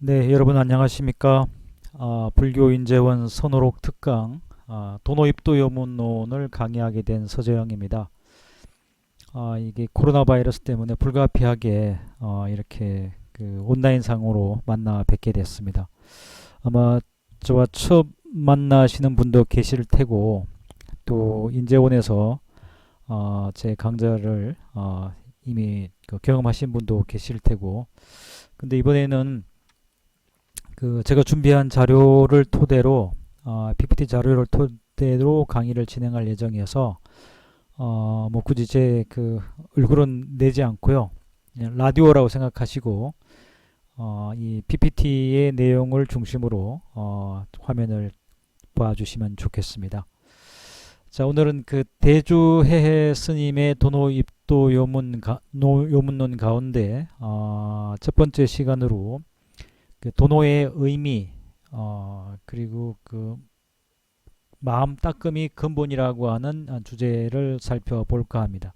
네, 여러분 안녕하십니까? 불교인재원 선호록 특강 도노입도 여문론을 강의하게 된 서재영입니다. 이게 코로나 바이러스 때문에 불가피하게 이렇게 그 온라인상으로 만나 뵙게 됐습니다. 아마 저와 처음 만나시는 분도 계실 테고 또 인재원에서 제 강좌를 이미 그 경험하신 분도 계실 테고, 근데 이번에는 그 제가 준비한 자료를 토대로 PPT 자료를 토대로 강의를 진행할 예정이어서 뭐 굳이 제 그 얼굴은 내지 않고요. 그냥 라디오라고 생각하시고 이 PPT의 내용을 중심으로 화면을 봐주시면 좋겠습니다. 자, 오늘은 그 대주해해 스님의 도노입도 요문론 가운데 첫 번째 시간으로 그 도노의 의미, 그리고 그 마음 따끔이 근본이라고 하는 주제를 살펴볼까 합니다.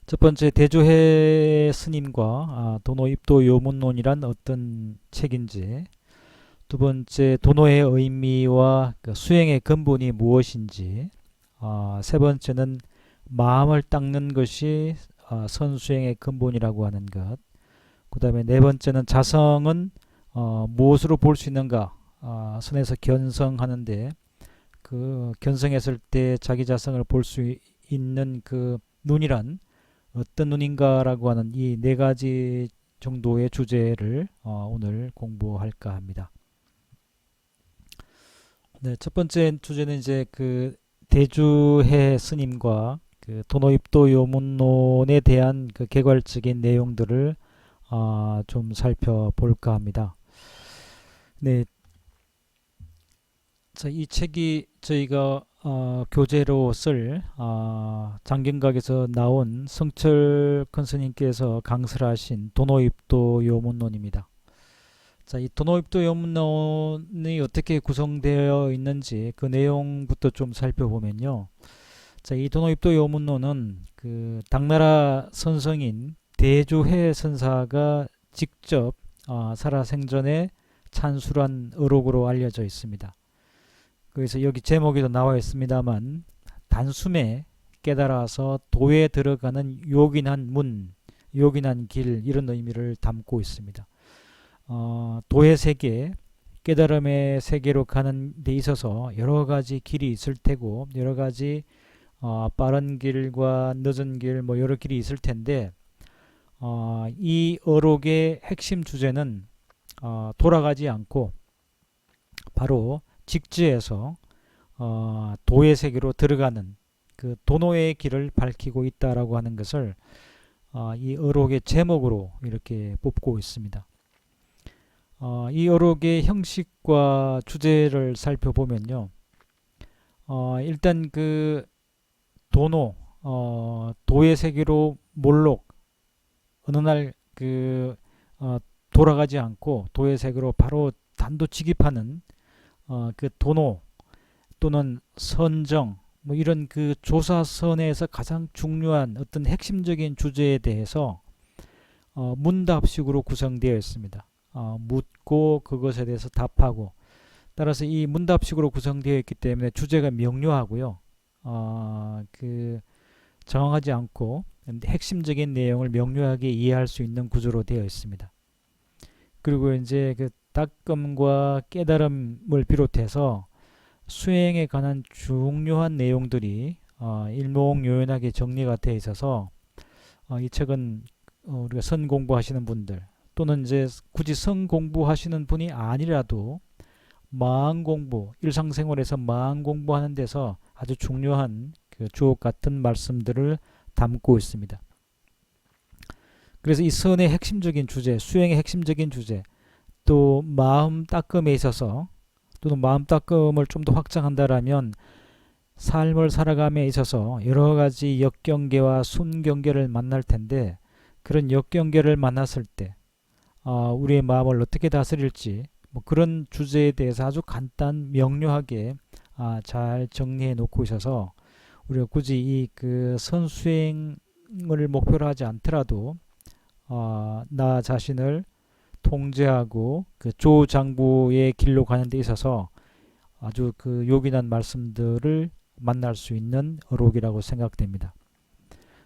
첫 번째, 대주해 스님과 도노입도 요문론이란 어떤 책인지, 두 번째, 도노의 의미와 그 수행의 근본이 무엇인지, 세 번째는 마음을 닦는 것이 선수행의 근본이라고 하는 것, 그 다음에 네 번째는 자성은 무엇으로 볼 수 있는가? 선에서 견성하는데 그 견성했을 때 자기 자성을 볼 수 있는 그 눈이란 어떤 눈인가라고 하는 이 네 가지 정도의 주제를 오늘 공부할까 합니다. 네, 첫 번째 주제는 이제 그 대주해 스님과 그 도노입도 요문론에 대한 그 개괄적인 내용들을 좀 살펴볼까 합니다. 네, 자, 이 책이 저희가 교재로 쓸 장경각에서 나온 성철 큰 스님께서 강설을 하신 도노입도 요문론입니다. 자, 이 도노입도 요문론이 어떻게 구성되어 있는지 그 내용부터 좀 살펴보면요. 자, 이 도노입도 요문론은 그 당나라 선성인 대주해 선사가 직접 살아생전에 찬술한 어록으로 알려져 있습니다. 그래서 여기 제목에도 나와 있습니다만 단숨에 깨달아서 도에 들어가는 요긴한 문, 요긴한 길, 이런 의미를 담고 있습니다. 도의 세계, 깨달음의 세계로 가는 데 있어서 여러 가지 길이 있을 테고 여러 가지 빠른 길과 늦은 길, 뭐 여러 길이 있을 텐데 이 어록의 핵심 주제는 돌아가지 않고 바로 직지에서 도의 세계로 들어가는 그 도노의 길을 밝히고 있다라고 하는 것을 이 어록의 제목으로 이렇게 뽑고 있습니다. 이 어록의 형식과 주제를 살펴보면요. 일단 그 도노, 도의 세계로 몰록, 어느 날 그 돌아가지 않고 도의 세계로 바로 단도직입하는 그 도노 또는 선정, 뭐 이런 그 조사선에서 가장 중요한 어떤 핵심적인 주제에 대해서 문답식으로 구성되어 있습니다. 묻고 그것에 대해서 답하고, 따라서 이 문답식으로 구성되어 있기 때문에 주제가 명료하고요. 그 정확하지 않고 핵심적인 내용을 명료하게 이해할 수 있는 구조로 되어 있습니다. 그리고 이제 그 닦음과 깨달음을 비롯해서 수행에 관한 중요한 내용들이 일목요연하게 정리가 되어 있어서 이 책은 우리가 선 공부하시는 분들 또는 이제 굳이 성 공부하시는 분이 아니라도 마음 공부, 일상생활에서 마음 공부하는 데서 아주 중요한 그 주옥 같은 말씀들을 담고 있습니다. 그래서 이 선의 핵심적인 주제, 수행의 핵심적인 주제, 또 마음 닦음에 있어서 또는 마음 닦음을 좀 더 확장한다라면 삶을 살아감에 있어서 여러 가지 역경계와 순경계를 만날 텐데, 그런 역경계를 만났을 때 우리의 마음을 어떻게 다스릴지, 뭐 그런 주제에 대해서 아주 간단 명료하게 잘 정리해 놓고 있어서 우리가 굳이 이 그 선수행을 목표로 하지 않더라도 나 자신을 통제하고 그 조장부의 길로 가는 데 있어서 아주 그 요긴한 말씀들을 만날 수 있는 어록이라고 생각됩니다.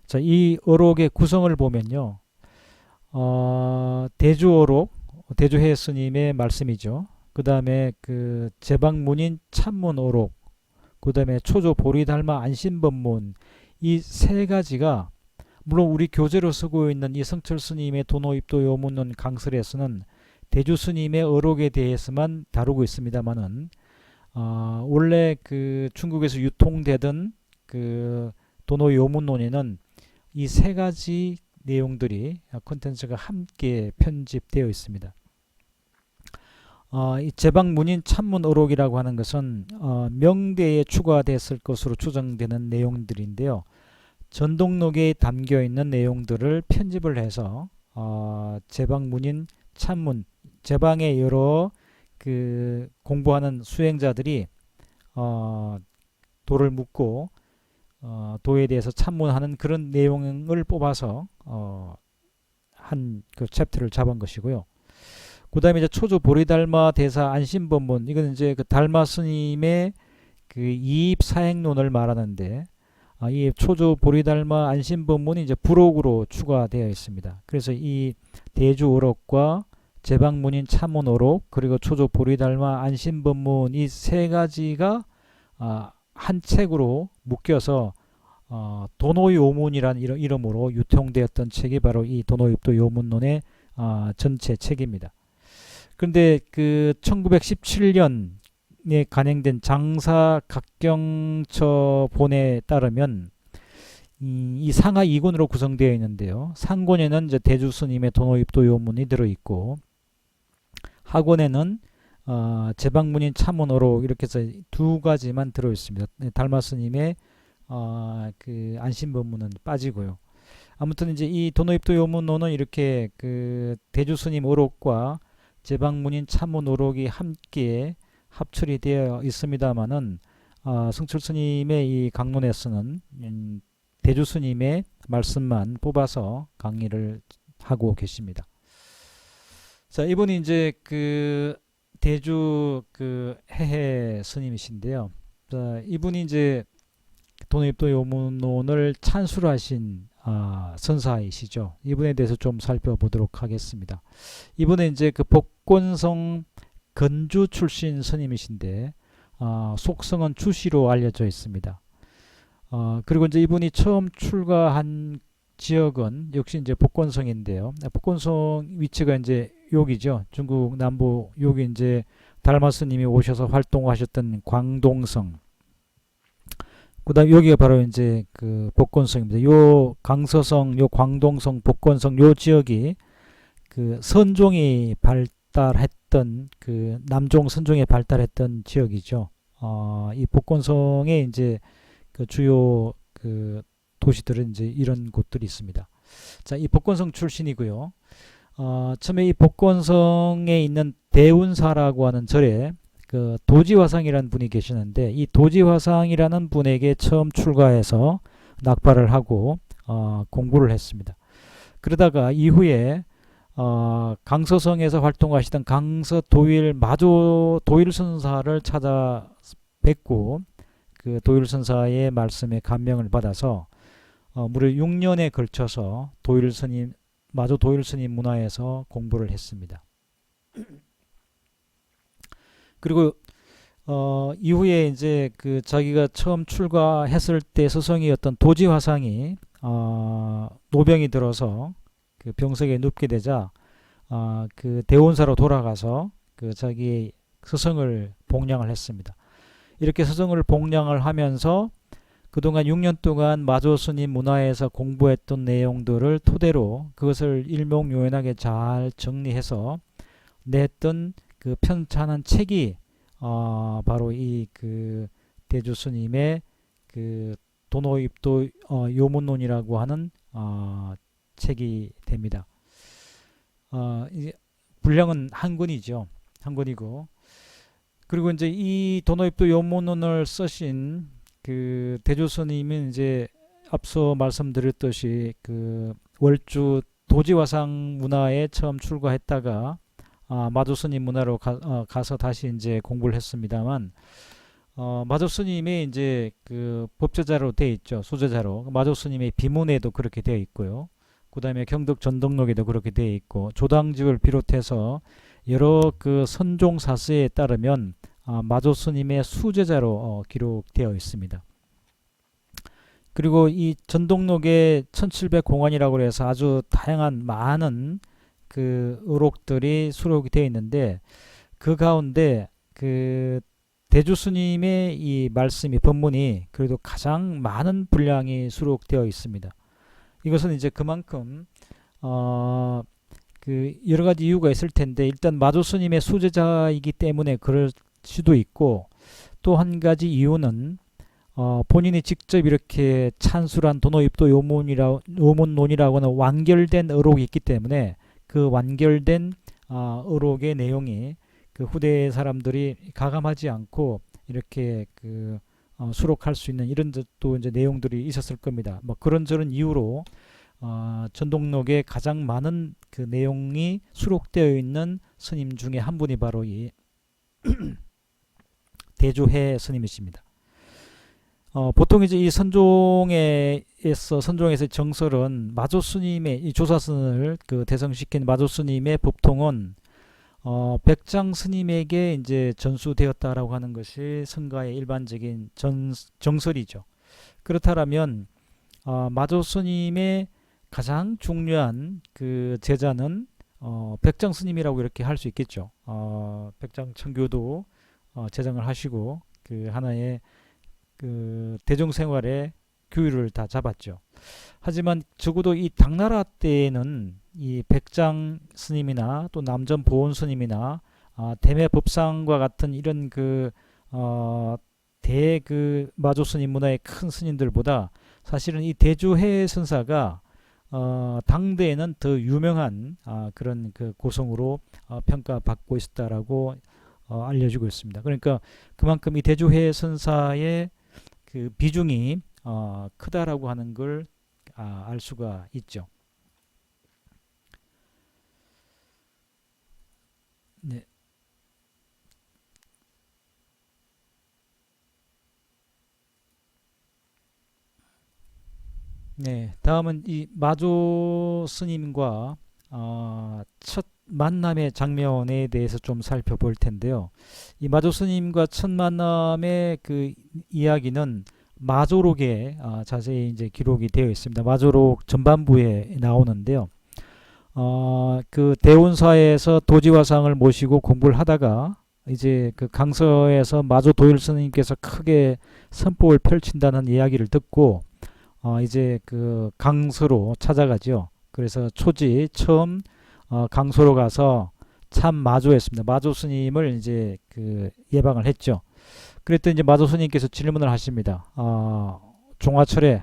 자, 이 어록의 구성을 보면요. 대주어록, 대주해 스님의 말씀이죠. 그 다음에 그 제방문인 참문어록, 그 다음에 초조 보리달마 안심법문, 이 세 가지가 물론 우리 교재로 쓰고 있는 이 성철 스님의 도노입도 요문론 강설에서는 대주 스님의 어록에 대해서만 다루고 있습니다만은 원래 그 중국에서 유통되던 그 도노 요문론에는 이 세 가지 내용들이 콘텐츠가 함께 편집되어 있습니다. 이 제방문인 참문어록이라고 하는 것은 명대에 추가됐을 것으로 추정되는 내용들인데요. 전독록에 담겨 있는 내용들을 편집을 해서 제방문인 참문, 제방의 여러 그 공부하는 수행자들이 도를 묻고 도에 대해서 참문하는 그런 내용을 뽑아서 한 그 챕터를 잡은 것이고요. 그 다음에 이제 초조 보리달마 대사 안심법문, 이건 이제 그 달마 스님의 그 이입 사행론을 말하는데 이 초조 보리달마 안심법문이 이제 부록으로 추가되어 있습니다. 그래서 이 대주어록과 제방문인 참문어록 그리고 초조 보리달마 안심법문 이 세 가지가 한 책으로 묶여서 도노요문이라는 이름으로 유통되었던 책이 바로 이 도노입도 요문론의 전체 책입니다. 그런데 그 1917년에 간행된 장사각경처 본에 따르면 이 상하 2권으로 구성되어 있는데요. 상권에는 이제 대주 스님의 도노입도 요문이 들어있고 하권에는 제방문인 참문어록 이렇게 해서 두 가지만 들어있습니다. 달마 스님의 그 안심법문은 빠지고요. 아무튼 이제 이 도노입도 요문론은 이렇게 그 대주 스님 어록과 제방문인 참문어록이 함께 합출이 되어 있습니다만은 성철 스님의 이 강론에서는 대주 스님의 말씀만 뽑아서 강의를 하고 계십니다. 자, 이분이 이제 그 대주 그 해해 스님이신데요. 자, 이분이 이제 도노입도 요문론을 찬술하신 선사이시죠. 이분에 대해서 좀 살펴보도록 하겠습니다. 이분은 이제 그 복권성 건주 출신 스님이신데 속성은 주시로 알려져 있습니다. 그리고 이제 이분이 처음 출가한 지역은 역시 이제 복권성인데요. 복권성 위치가 이제 여기죠. 중국 남부 여기 이제 달마 스님이 오셔서 활동하셨던 광동성. 그다음 여기가 바로 이제 그 복권성입니다. 요 강서성, 요 광동성, 복권성 요 지역이 그 선종이 발달했던 그 남종 선종이 발달했던 지역이죠. 이 복권성에 이제 그 주요 그 도시들은 이제 이런 곳들이 있습니다. 자, 이 복권성 출신이고요. 처음에 이 복권성에 있는 대운사라고 하는 절에 그 도지화상이라는 분이 계시는데 이 도지화상이라는 분에게 처음 출가해서 낙발을 하고 공부를 했습니다. 그러다가 이후에 강서성에서 활동하시던 강서도일 마조 도일선사를 찾아 뵙고 그 도일선사의 말씀에 감명을 받아서 무려 6년에 걸쳐서 도일스님 마조 도일스님 문화에서 공부를 했습니다. 그리고 이후에 이제 그 자기가 처음 출가했을 때 스승이었던 도지화상이 노병이 들어서 그 병석에 눕게 되자 그 대원사로 돌아가서 그 자기 스승을 복량을 했습니다. 이렇게 스승을 복량을 하면서 그동안 6년 동안 마조 스님 문화에서 공부했던 내용들을 토대로 그것을 일목요연하게 잘 정리해서 냈던 그 편찬한 책이 바로 이 그 대주 스님의 그 도노입도 요문론이라고 하는 책이 됩니다. 이제 분량은 한 권이죠. 한 권이고 그리고 이제 이 도노입도 요문론을 쓰신 그 대주 스님은 이제 앞서 말씀드렸듯이 그 월주 도지화상 문화에 처음 출가했다가 마조 스님 문화로 가서 다시 이제 공부를 했습니다만, 마조 스님이 이제 그 법제자로 되어 있죠. 수제자로. 마조 스님의 비문에도 그렇게 되어 있고요. 그 다음에 경덕 전덕록에도 그렇게 되어 있고, 조당집을 비롯해서 여러 그 선종 사서에 따르면 마조 스님의 수제자로 기록되어 있습니다. 그리고 이 전독록에 1700공안이라고 해서 아주 다양한 많은 그 의록들이 수록이 되어 있는데, 그 가운데 그 대주 스님의 이 말씀이 법문이 그래도 가장 많은 분량이 수록되어 있습니다. 이것은 이제 그만큼 그 여러 가지 이유가 있을 텐데, 일단 마조 스님의 수제자이기 때문에 그럴 수도 있고, 또 한 가지 이유는 본인이 직접 이렇게 찬술한 도노입도 요문론이라고는 완결된 의록이 있기 때문에, 그 완결된 의록의 내용이 그 후대 사람들이 가감하지 않고 이렇게 그 수록할 수 있는 이런 또 이제 내용들이 있었을 겁니다. 뭐 그런저런 이유로 전독록에 가장 많은 그 내용이 수록되어 있는 스님 중에 한 분이 바로 이 대주해 스님이십니다. 보통 이제 이 선종에서 정설은 마조 스님의 이 조사선을 그 대성시킨 마조 스님의 법통은 백장 스님에게 이제 전수되었다라고 하는 것이 성가의 일반적인 정설이죠. 그렇다면 마조 스님의 가장 중요한 그 제자는 백장 스님이라고 이렇게 할 수 있겠죠. 백장 천교도 제정을 하시고 그 하나의 그 대중생활의 규율을 다 잡았죠. 하지만 적어도 이 당나라 때에는 이 백장 스님이나 또 남전 보온 스님이나 대매 법상과 같은 이런 그 대 그 마조 스님 문화의 큰 스님들보다 사실은 이 대주해 선사가 당대에는 더 유명한 그런 그 고성으로 평가받고 있었다라고 알려지고 있습니다. 그러니까 그만큼 이 대주해 선사의 그 비중이 크다라고 하는 걸 알 수가 있죠. 네. 네, 다음은 이 마조 스님과 첫 만남의 장면에 대해서 좀 살펴볼 텐데요. 이 마조 스님과 첫 만남의 그 이야기는 마조록에 자세히 이제 기록이 되어 있습니다. 마조록 전반부에 나오는데요. 그 대운사에서 도지화상을 모시고 공부를 하다가 이제 그 강서에서 마조 도일 스님께서 크게 선법을 펼친다는 이야기를 듣고 이제 그 강서로 찾아가죠. 그래서 초지 처음 강서로 가서 참 마조했습니다. 마조 스님을 이제 그 예방을 했죠. 그랬더니 이제 마조 스님께서 질문을 하십니다. 종화철에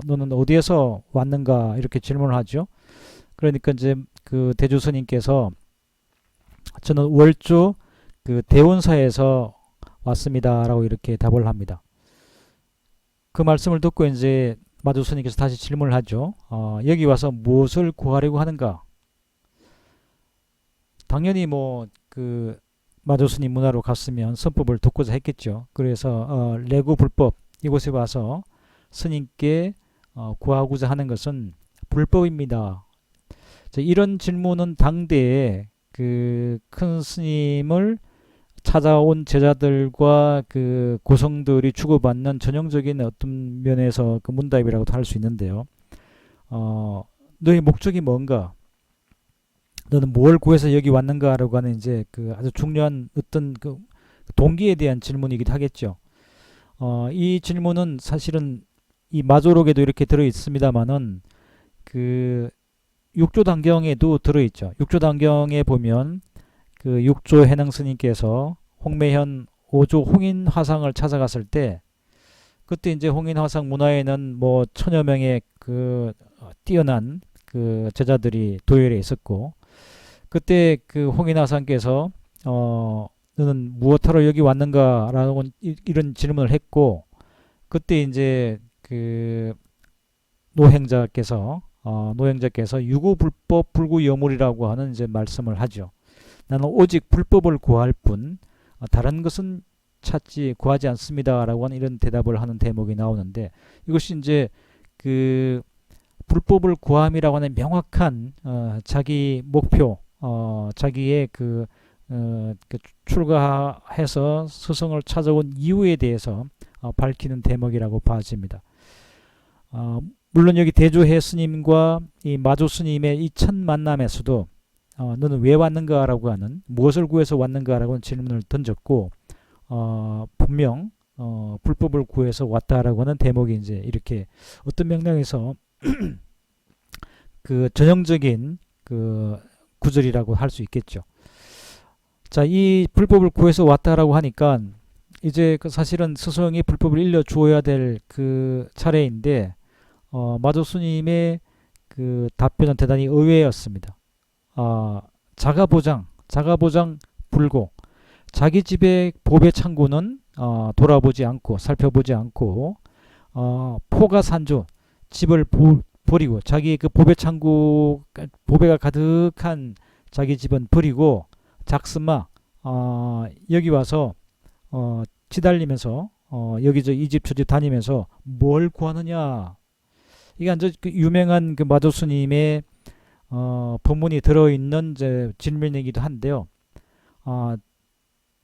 너는 어디에서 왔는가 이렇게 질문을 하죠. 그러니까 이제 그 대주 스님께서 저는 월주 그 대원사에서 왔습니다라고 이렇게 답을 합니다. 그 말씀을 듣고 이제 마조 스님께서 다시 질문을 하죠. 여기 와서 무엇을 구하려고 하는가? 당연히 뭐 그 마조 스님 문화로 갔으면 선법을 듣고자 했겠죠. 그래서 레구 불법 이곳에 와서 스님께 구하고자 하는 것은 불법입니다. 이런 질문은 당대에 그 큰 스님을 찾아온 제자들과 그 고성들이 주고받는 전형적인 어떤 면에서 그 문답이라고도 할 수 있는데요. 너의 목적이 뭔가? 너는 뭘 구해서 여기 왔는가라고 하는 이제 그 아주 중요한 어떤 그 동기에 대한 질문이기도 하겠죠. 이 질문은 사실은 이 마조록에도 이렇게 들어 있습니다만은 그 육조단경에도 들어 있죠. 육조단경에 보면 그 육조 해능 스님께서 홍매현 5조 홍인 화상을 찾아갔을 때, 그때 이제 홍인 화상 문화에는 뭐 천여 명의 그 뛰어난 그 제자들이 도열에 있었고, 그때 그 홍인 화상께서 너는 무엇하러 여기 왔는가라고 이런 질문을 했고, 그때 이제 그 노행자께서 유구불법 불구여물이라고 하는 이제 말씀을 하죠. 나는 오직 불법을 구할 뿐 다른 것은 찾지 구하지 않습니다라고 하는 이런 대답을 하는 대목이 나오는데, 이것이 이제 그 불법을 구함이라고 하는 명확한 자기 목표, 자기의 그 출가해서 스승을 찾아온 이유에 대해서 밝히는 대목이라고 봐집니다. 물론 여기 대조해 스님과 이 마조 스님의 이 첫 만남에서도 너는 왜 왔는가라고 하는, 무엇을 구해서 왔는가라고 하는 질문을 던졌고, 분명 불법을 구해서 왔다라고 하는 대목이 이제 이렇게 어떤 맥락에서 그 전형적인 그 구절이라고 할 수 있겠죠. 자, 이 불법을 구해서 왔다라고 하니까 이제 그 사실은 스승이 불법을 일러 주어야 될 그 차례인데, 마조 스님의 그 답변은 대단히 의외였습니다. 자가보장 불고, 자기 집의 보배 창고는 돌아보지 않고 살펴보지 않고, 포가산주 집을 버리고, 자기 그 보배 창고 보배가 가득한 자기 집은 버리고 작스마 여기 와서 치달리면서 여기저기 이 집 저 집 다니면서 뭘 구하느냐. 이게 완전 그 유명한 그 마조 스님의 본문이 들어있는 이제 질문이기도 한데요.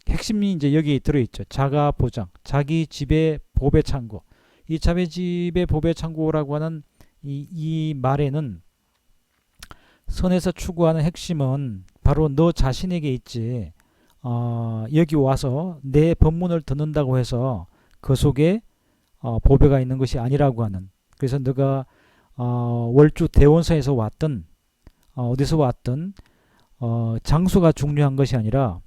핵심이 이제 여기 들어있죠. 자가 보장, 자기 집의 보배 창고. 이 자기 집의 보배 창고라고 하는 이 말에는 선에서 추구하는 핵심은 바로 너 자신에게 있지. 여기 와서 내 법문을 듣는다고 해서 그 속에 보배가 있는 것이 아니라고 하는. 그래서 너가 월주 대원사에서 왔든 어디서 왔든 장소가 중요한 것이 아니라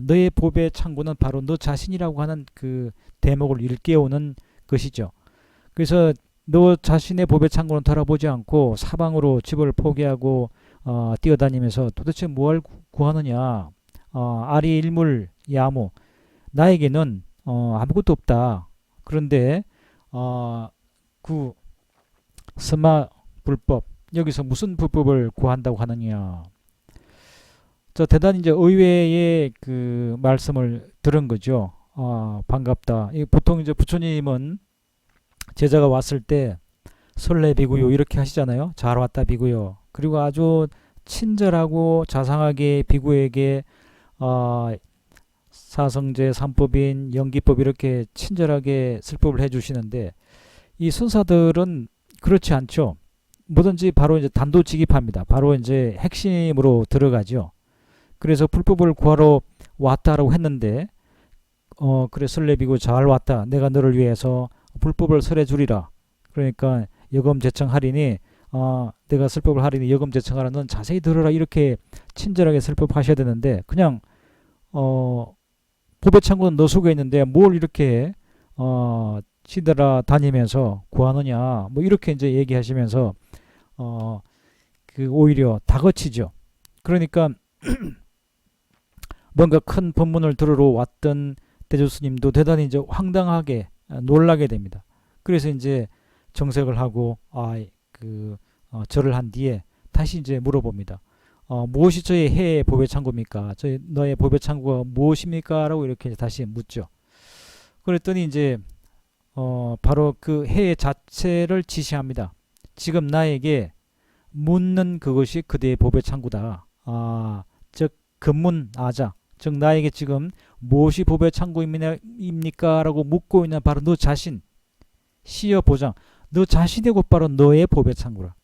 너의 보배 창고는 바로 너 자신이라고 하는 그 대목을 일깨우는 것이죠. 그래서 너 자신의 보배 창고는 돌아보지 않고 사방으로 집을 포기하고 뛰어다니면서 도대체 뭘 구하느냐. 아리 일물 야무, 나에게는 아무것도 없다. 그런데 그 스마 불법, 여기서 무슨 불법을 구한다고 하느냐. 저 대단히 이제 의외의 그 말씀을 들은 거죠. 반갑다. 보통 이제 부처님은 제자가 왔을 때 설레 비구요 이렇게 하시잖아요. 잘 왔다 비구요. 그리고 아주 친절하고 자상하게 비구에게 사성제, 삼법인, 연기법 이렇게 친절하게 설법을 해주시는데, 이 선사들은 그렇지 않죠. 뭐든지 바로 이제 단도직입합니다. 바로 이제 핵심으로 들어가죠. 그래서 불법을 구하러 왔다라고 했는데, 그래 설레비고 잘 왔다. 내가 너를 위해서 불법을 설해 주리라. 그러니까 여검제청하리니 내가 설법을 하리니 여검제청하라. 넌 자세히 들어라. 이렇게 친절하게 설법하셔야 되는데, 그냥 보배 창고는 너 속에 있는데 뭘 이렇게 치들어 다니면서 구하느냐. 뭐 이렇게 이제 얘기하시면서 그 오히려 다그치죠. 그러니까 뭔가 큰 법문을 들으러 왔던 대조스님도 대단히 이제 황당하게 놀라게 됩니다. 그래서 이제 정색을 하고 절을 한 뒤에 다시 이제 물어봅니다. 무엇이 저의 해의 보배 창고입니까? 너의 보배 창고가 무엇입니까? 라고 이렇게 다시 묻죠. 그랬더니 이제 바로 그 해의 자체를 지시합니다. 지금 나에게 묻는 그것이 그대의 보배 창고다. 즉 근문아자, 즉 나에게 지금 무엇이 보배 창고입니까? 라고 묻고 있는 바로 너 자신, 시여 보장, 너 자신이 곧바로 너의 보배 창고라.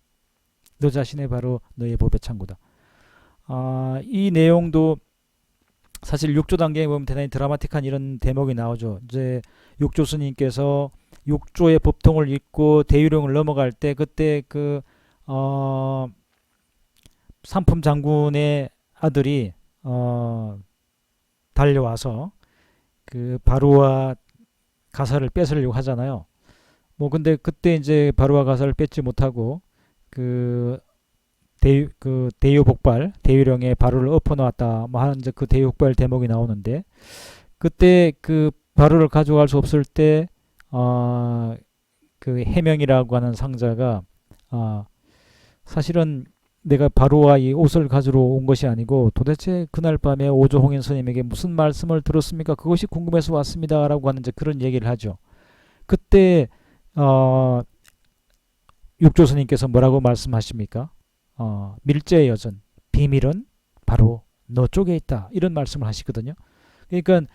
너 자신이 바로 너의 보배 창고다. 이 내용도 사실 6조 단계에 보면 대단히 드라마틱한 이런 대목이 나오죠. 이제 6조 스님께서 6조의 법통을 읽고 대유령을 넘어갈 때, 그때 그 삼품 장군의 아들이 달려와서 그 바루와 가사를 뺏으려고 하잖아요. 뭐 근데 그때 이제 바루와 가사를 뺏지 못하고 그 대유복발, 대유령의 바루를 엎어놓았다 뭐 하는 이제 그 대유복발 대목이 나오는데, 그때 그 바루를 가져갈 수 없을 때 그 해명이라고 하는 상자가 사실은 내가 바로와 이 옷을 가지러 온 것이 아니고 도대체 그날 밤에 오조홍인 스님에게 무슨 말씀을 들었습니까? 그것이 궁금해서 왔습니다. 라고 하는 이제 그런 얘기를 하죠. 그때 육조 스님께서 뭐라고 말씀하십니까? 밀재의 여전, 비밀은 바로 너 쪽에 있다. 이런 말씀을 하시거든요. 그러니까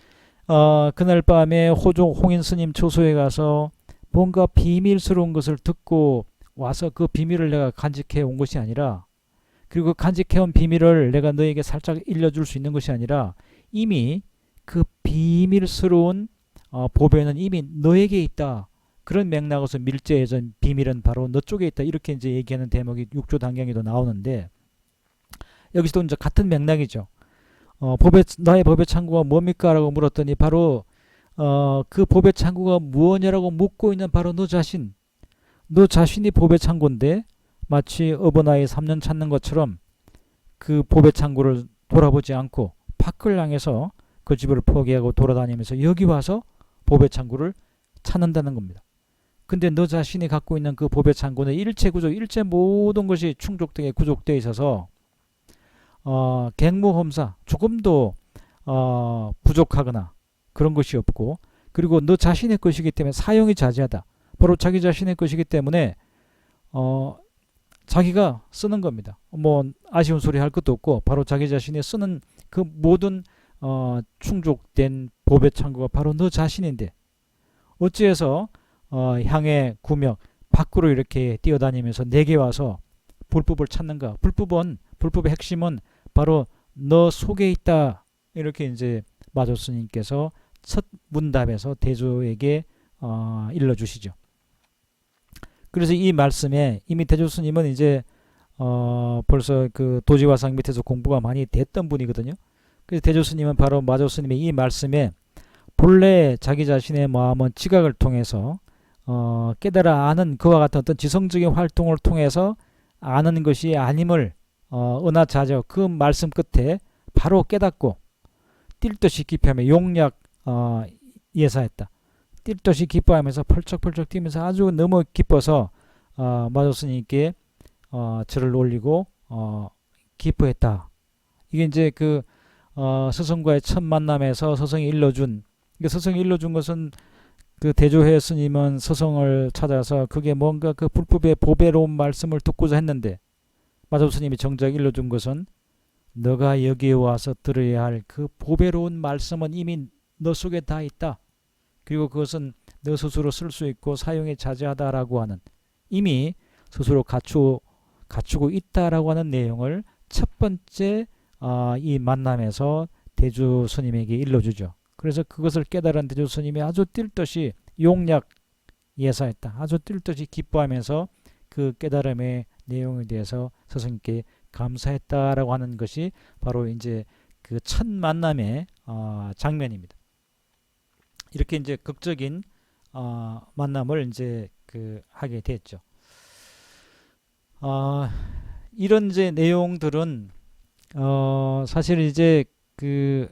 그날 밤에 홍인 스님 초소에 가서 뭔가 비밀스러운 것을 듣고 와서 그 비밀을 내가 간직해 온 것이 아니라, 그리고 간직해온 비밀을 내가 너에게 살짝 일러줄 수 있는 것이 아니라 이미 그 비밀스러운 보배는 이미 너에게 있다. 그런 맥락에서 밀재예전 비밀은 바로 너 쪽에 있다. 이렇게 이제 얘기하는 대목이 육조 단경에도 나오는데, 여기서도 이제 같은 맥락이죠. 나의 법의 창고가 뭡니까? 라고 물었더니 바로 그 법의 창고가 무엇이라고 묻고 있는 바로 너 자신. 너 자신이 법의 창고인데 마치 어버나이 3년 찾는 것처럼 그 법의 창고를 돌아보지 않고 밖을 향해서 그 집을 포기하고 돌아다니면서 여기 와서 법의 창고를 찾는다는 겁니다. 근데 너 자신이 갖고 있는 그 법의 창고는 일체 구조, 일체 모든 것이 충족되게 구족되어 있어서 갱무험사 조금도 부족하거나 그런 것이 없고, 그리고 너 자신의 것이기 때문에 사용이 자제하다. 바로 자기 자신의 것이기 때문에 자기가 쓰는 겁니다. 뭐 아쉬운 소리 할 것도 없고 바로 자기 자신이 쓰는 그 모든 충족된 법의 창고가 바로 너 자신인데, 어찌해서 향해 구명 밖으로 이렇게 뛰어다니면서 내게 와서 불법을 찾는가? 불법의 핵심은 바로 너 속에 있다. 이렇게 이제 마조 스님께서 첫 문답에서 대조에게 일러주시죠. 그래서 이 말씀에 이미 대조 스님은 이제 벌써 그 도지화상 밑에서 공부가 많이 됐던 분이거든요. 그래서 대조 스님은 바로 마조 스님의 이 말씀에 본래 자기 자신의 마음은 지각을 통해서 깨달아 아는 그와 같은 어떤 지성적인 활동을 통해서 아는 것이 아님을 은하자저 그 말씀 끝에 바로 깨닫고 뛸 듯이 기뻐하며 용약 예사했다. 뛸 듯이 기뻐하면서 펄쩍펄쩍 뛰면서 아주 너무 기뻐서 마조 스님께 절을 올리고 기뻐했다. 이게 이제 그 스승과의 첫 만남에서 스승이 일러준, 스승이 일러준 것은 그 대조회 스님은 스승을 찾아서 그게 뭔가 그 불법의 보배로운 말씀을 듣고자 했는데, 마조 스님이 정작 일러준 것은 너가 여기에 와서 들어야 할 그 보배로운 말씀은 이미 너 속에 다 있다. 그리고 그것은 너 스스로 쓸 수 있고 사용에 자제하다라고 하는, 이미 스스로 갖추고 있다라고 하는 내용을 첫 번째 이 만남에서 대조 스님에게 일러주죠. 그래서 그것을 깨달은 대조 스님이 아주 뛸 듯이 용약 예사했다. 아주 뛸 듯이 기뻐하면서 그 깨달음의 내용에 대해서 스승님께 감사했다라고 하는 것이 바로 이제 그 첫 만남의 장면입니다. 이렇게 이제 극적인 만남을 이제 그 하게 됐죠. 이런 이제 내용들은 사실 이제 그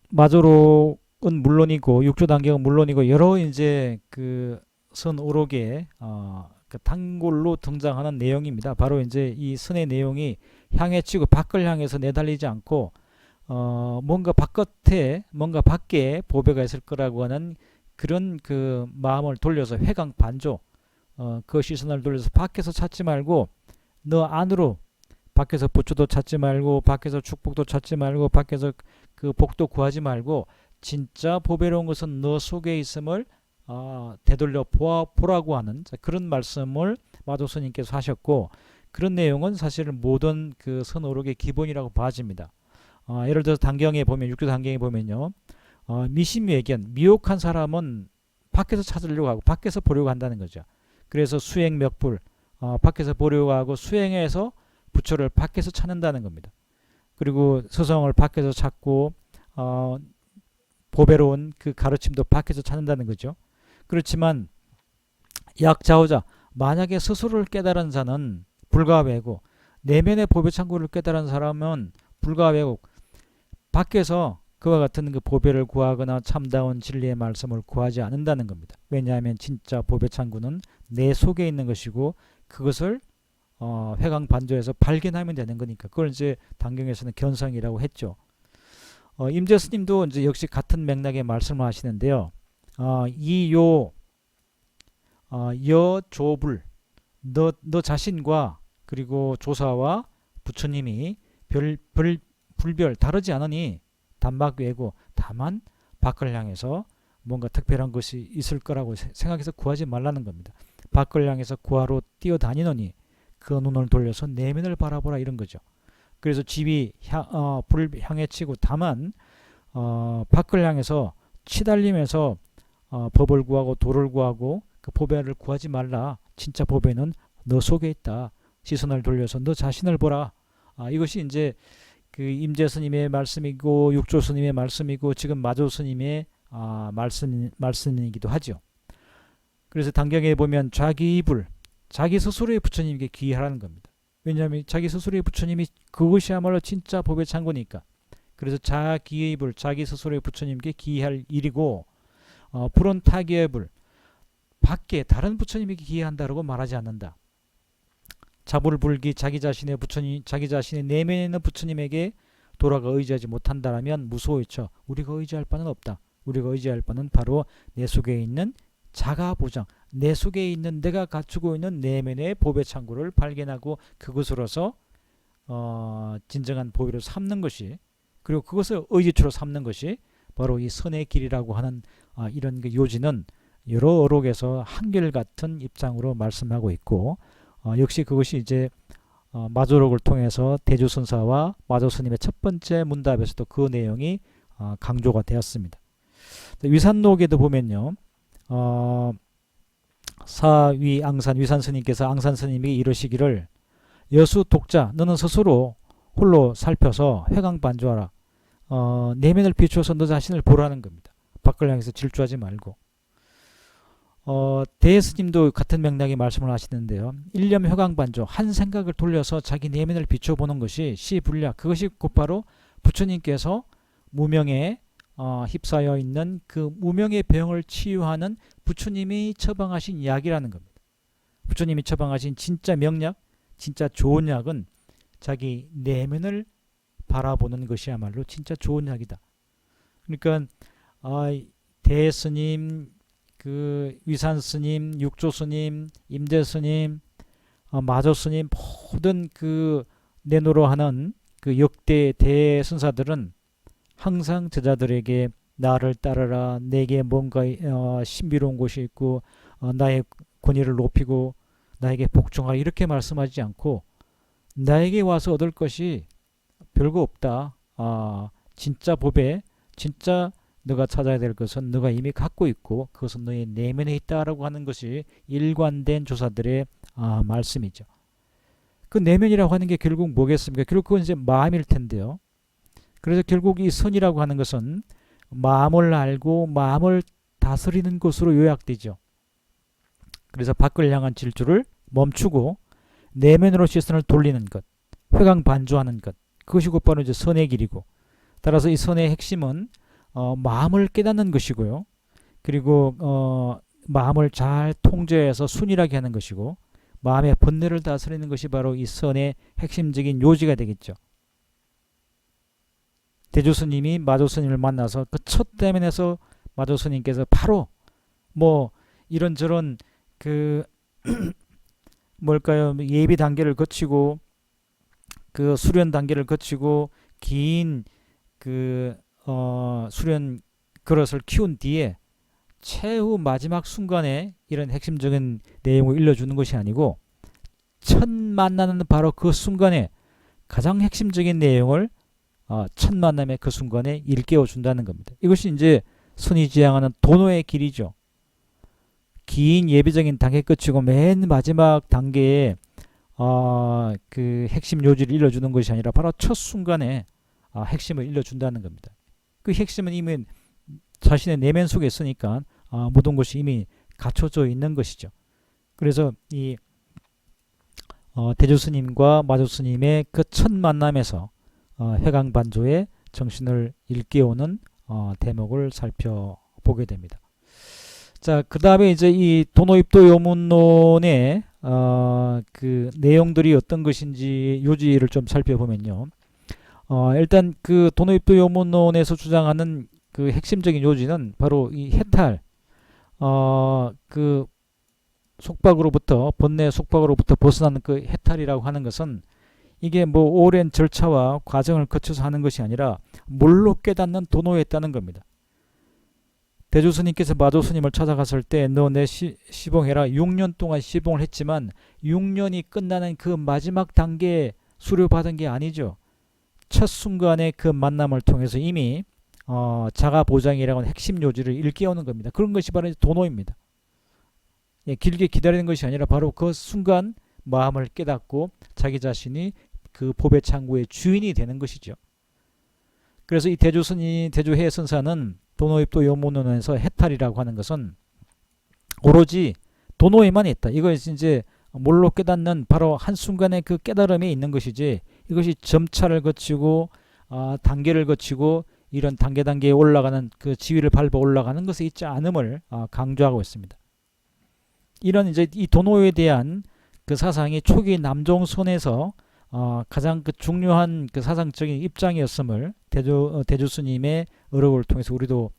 마조록은 물론이고 육조 단경은 물론이고 여러 이제 그 선오록의 그 단골로 등장하는 내용입니다. 바로 이제 이 선의 내용이 향해 치고 밖을 향해서 내달리지 않고 뭔가 밖에 보배가 있을 거라고 하는 그런 그 마음을 돌려서 회강 반조, 그 시선을 돌려서 밖에서 찾지 말고 너 안으로, 밖에서 부처도 찾지 말고 밖에서 축복도 찾지 말고 밖에서 그 복도 구하지 말고 진짜 보배로운 것은 너 속에 있음을 되돌려 보라고 하는 그런 말씀을 마조 스님께서 하셨고, 그런 내용은 사실 모든 그 선오록의 기본이라고 봐집니다. 예를 들어서 단경에 보면, 육조 단경에 보면요, 미심외견, 미혹한 사람은 밖에서 찾으려고 하고 밖에서 보려고 한다는 거죠. 그래서 수행 멱불, 밖에서 보려고 하고 수행해서 부처를 밖에서 찾는다는 겁니다. 그리고 스승을 밖에서 찾고 보배로운 그 가르침도 밖에서 찾는다는 거죠. 그렇지만 약자오자, 만약에 스스로를 깨달은 자는 불가외고, 내면의 보배 창고를 깨달은 사람은 불가외고 밖에서 그와 같은 그 보배를 구하거나 참다운 진리의 말씀을 구하지 않는다는 겁니다. 왜냐하면 진짜 보배 창고는 내 속에 있는 것이고 그것을 회광 반조에서 발견하면 되는 거니까 그걸 이제 단경에서는 견성이라고 했죠. 임재 스님도 이제 역시 같은 맥락의 말씀을 하시는데요. 여조불 너 자신과 그리고 조사와 부처님이 불별 다르지 않으니 단막 외고 다만 밖을 향해서 뭔가 특별한 것이 있을 거라고 생각해서 구하지 말라는 겁니다. 밖을 향해서 구하러 뛰어다니노니 그 눈을 돌려서 내면을 바라보라 이런 거죠. 그래서 집이 불을 향해 치고 다만 밖을 향해서 치달리면서 법을 구하고 도를 구하고 그 보배를 구하지 말라. 진짜 보배는 너 속에 있다. 시선을 돌려서 너 자신을 보라. 이것이 이제 그 임재 스님의 말씀이고 육조 스님의 말씀이고 지금 마조 스님의 말씀이기도 하죠. 그래서 단경에 보면 좌기불 자기 스스로의 부처님께 기하라는 겁니다. 왜냐하면 자기 스스로의 부처님이 그것이야말로 진짜 법의 창고니까. 그래서 자기의불 자기 스스로의 부처님께 기할 일이고 불은 타기의 불 밖에 다른 부처님에게 기한다라고 말하지 않는다. 자불불기 자기 자신의 부처님 자기 자신의 내면에 있는 부처님에게 돌아가 의지하지 못한다라면 무소의처 우리가 의지할 바는 없다. 우리가 의지할 바는 바로 내 속에 있는 자가보장 내 속에 있는 내가 갖추고 있는 내면의 보배 창고를 발견하고 그것으로서 진정한 보배로 삼는 것이 그리고 그것을 의지처로 삼는 것이 바로 이 선의 길이라고 하는 이런 그 요지는 여러 어록에서 한결같은 입장으로 말씀하고 있고 역시 그것이 이제 마조록을 통해서 대주선사와 마조스님의 첫 번째 문답에서도 그 내용이 강조가 되었습니다. 위산록에도 보면요. 사위앙산 위산스님께서 앙산스님에게 이러시기를 여수 독자 너는 스스로 홀로 살펴서 회광반조하라. 내면을 비추어서 너 자신을 보라는 겁니다. 밖을 향해서 질주하지 말고. 대스님도 같은 맥락의 말씀을 하시는데요. 일념 회광반조 한 생각을 돌려서 자기 내면을 비춰보는 것이 시불략 그것이 곧바로 부처님께서 무명에 휩싸여 있는 그 무명의 병을 치유하는 부처님이 처방하신 약이라는 겁니다. 부처님이 처방하신 진짜 명약 진짜 좋은 약은 자기 내면을 바라보는 것이야말로 진짜 좋은 약이다. 그러니까 대스님 그 위산스님 육조스님 임대스님 마조스님 모든 그 내노로 하는 그 역대 대선사들은 항상 제자들에게 나를 따르라 내게 뭔가 신비로운 곳이 있고 나의 권위를 높이고 나에게 복종하라 이렇게 말씀하지 않고 나에게 와서 얻을 것이 별거 없다. 진짜 법에 진짜 너가 찾아야 될 것은 너가 이미 갖고 있고 그것은 너의 내면에 있다라고 하는 것이 일관된 조사들의 말씀이죠. 그 내면이라고 하는 게 결국 뭐겠습니까? 결국 그건 이제 마음일 텐데요. 그래서 결국 이 선이라고 하는 것은 마음을 알고 마음을 다스리는 것으로 요약되죠. 그래서 밖을 향한 질주를 멈추고 내면으로 시선을 돌리는 것, 회광반조하는 것, 그것이 곧바로 이제 선의 길이고, 따라서 이 선의 핵심은 마음을 깨닫는 것이고요. 그리고 마음을 잘 통제해서 순일하게 하는 것이고, 마음의 번뇌를 다스리는 것이 바로 이 선의 핵심적인 요지가 되겠죠. 대조스님이 마조스님을 만나서 그 첫 대면에서 마조스님께서 바로 뭐 이런저런 그 뭘까요? 예비 단계를 거치고 그 수련 단계를 거치고 긴 그 수련 그릇을 키운 뒤에 최후 마지막 순간에 이런 핵심적인 내용을 일러주는 것이 아니고 첫 만나는 바로 그 순간에 가장 핵심적인 내용을 첫 만남의 그 순간에 일깨워 준다는 겁니다. 이것이 이제 선이 지향하는 도노의 길이죠. 긴 예비적인 단계 끝이고 맨 마지막 단계에 그 핵심 요지를 일러주는 것이 아니라 바로 첫 순간에 핵심을 일러준다는 겁니다. 그 핵심은 이미 자신의 내면 속에 있으니까 모든 것이 이미 갖춰져 있는 것이죠. 그래서 이 대조스님과 마조스님의 그 첫 만남에서 회광반조의 정신을 일깨우는 대목을 살펴보게 됩니다. 자, 그 다음에 이제 이 도노입도 요문론의 그 내용들이 어떤 것인지 요지를 좀 살펴보면요. 일단 그 도노입도 요문론에서 주장하는 그 핵심적인 요지는 바로 이 해탈, 그 속박으로부터 번뇌 속박으로부터 벗어나는 그 해탈이라고 하는 것은 이게 뭐 오랜 절차와 과정을 거쳐서 하는 것이 아니라 물로 깨닫는 도노에 있다는 겁니다. 대조스님께서 마조스님을 찾아갔을 때 너 내 시봉해라. 6년 동안 시봉을 했지만 6년이 끝나는 그 마지막 단계에 수료받은 게 아니죠. 첫 순간의 그 만남을 통해서 이미 자가보장이라고 하는 핵심 요지를 일깨우는 겁니다. 그런 것이 바로 도노입니다. 예, 길게 기다리는 것이 아니라 바로 그 순간 마음을 깨닫고 자기 자신이 그 법의 창고의 주인이 되는 것이죠. 그래서 이 대조해의 선사는 도노입도 요문론에서 해탈이라고 하는 것은 오로지 도노에만 있다. 이것이 이제 몰로 깨닫는 바로 한순간의 그 깨달음에 있는 것이지, 이것이 점차를 거치고 단계를 거치고 이런 단계에 올라가는 그 지위를 밟아 올라가는 것에 있지 않음을 강조하고 있습니다. 이런 이제 이 도노에 대한 그 사상이 초기 남종선에서 가장 그 중요한 그 사상적인 입장이었음을 대주 스님의 어록을 통해서 우리도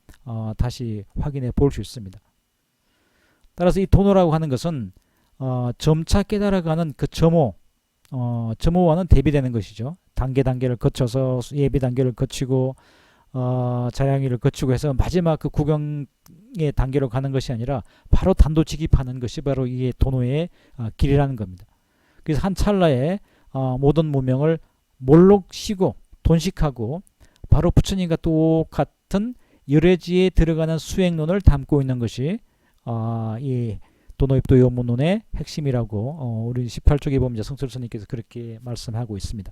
다시 확인해 볼 수 있습니다. 따라서 이 도노라고 하는 것은 점차 깨달아가는 그 점호와는 대비되는 것이죠. 단계를 거쳐서 예비 단계를 거치고 자량위를 거치고 해서 마지막 그 구경의 단계로 가는 것이 아니라 바로 단도직입하는 것이 바로 이게 도노의 길이라는 겁니다. 그래서 한 찰나에 모든 무명을 몰록시고 돈식하고 바로 부처님과 똑같은 열애지에 들어가는 수행론을 담고 있는 것이 이 도노입도 요문론의 핵심이라고 우리 18쪽에 보면 성철스님께서 그렇게 말씀하고 있습니다.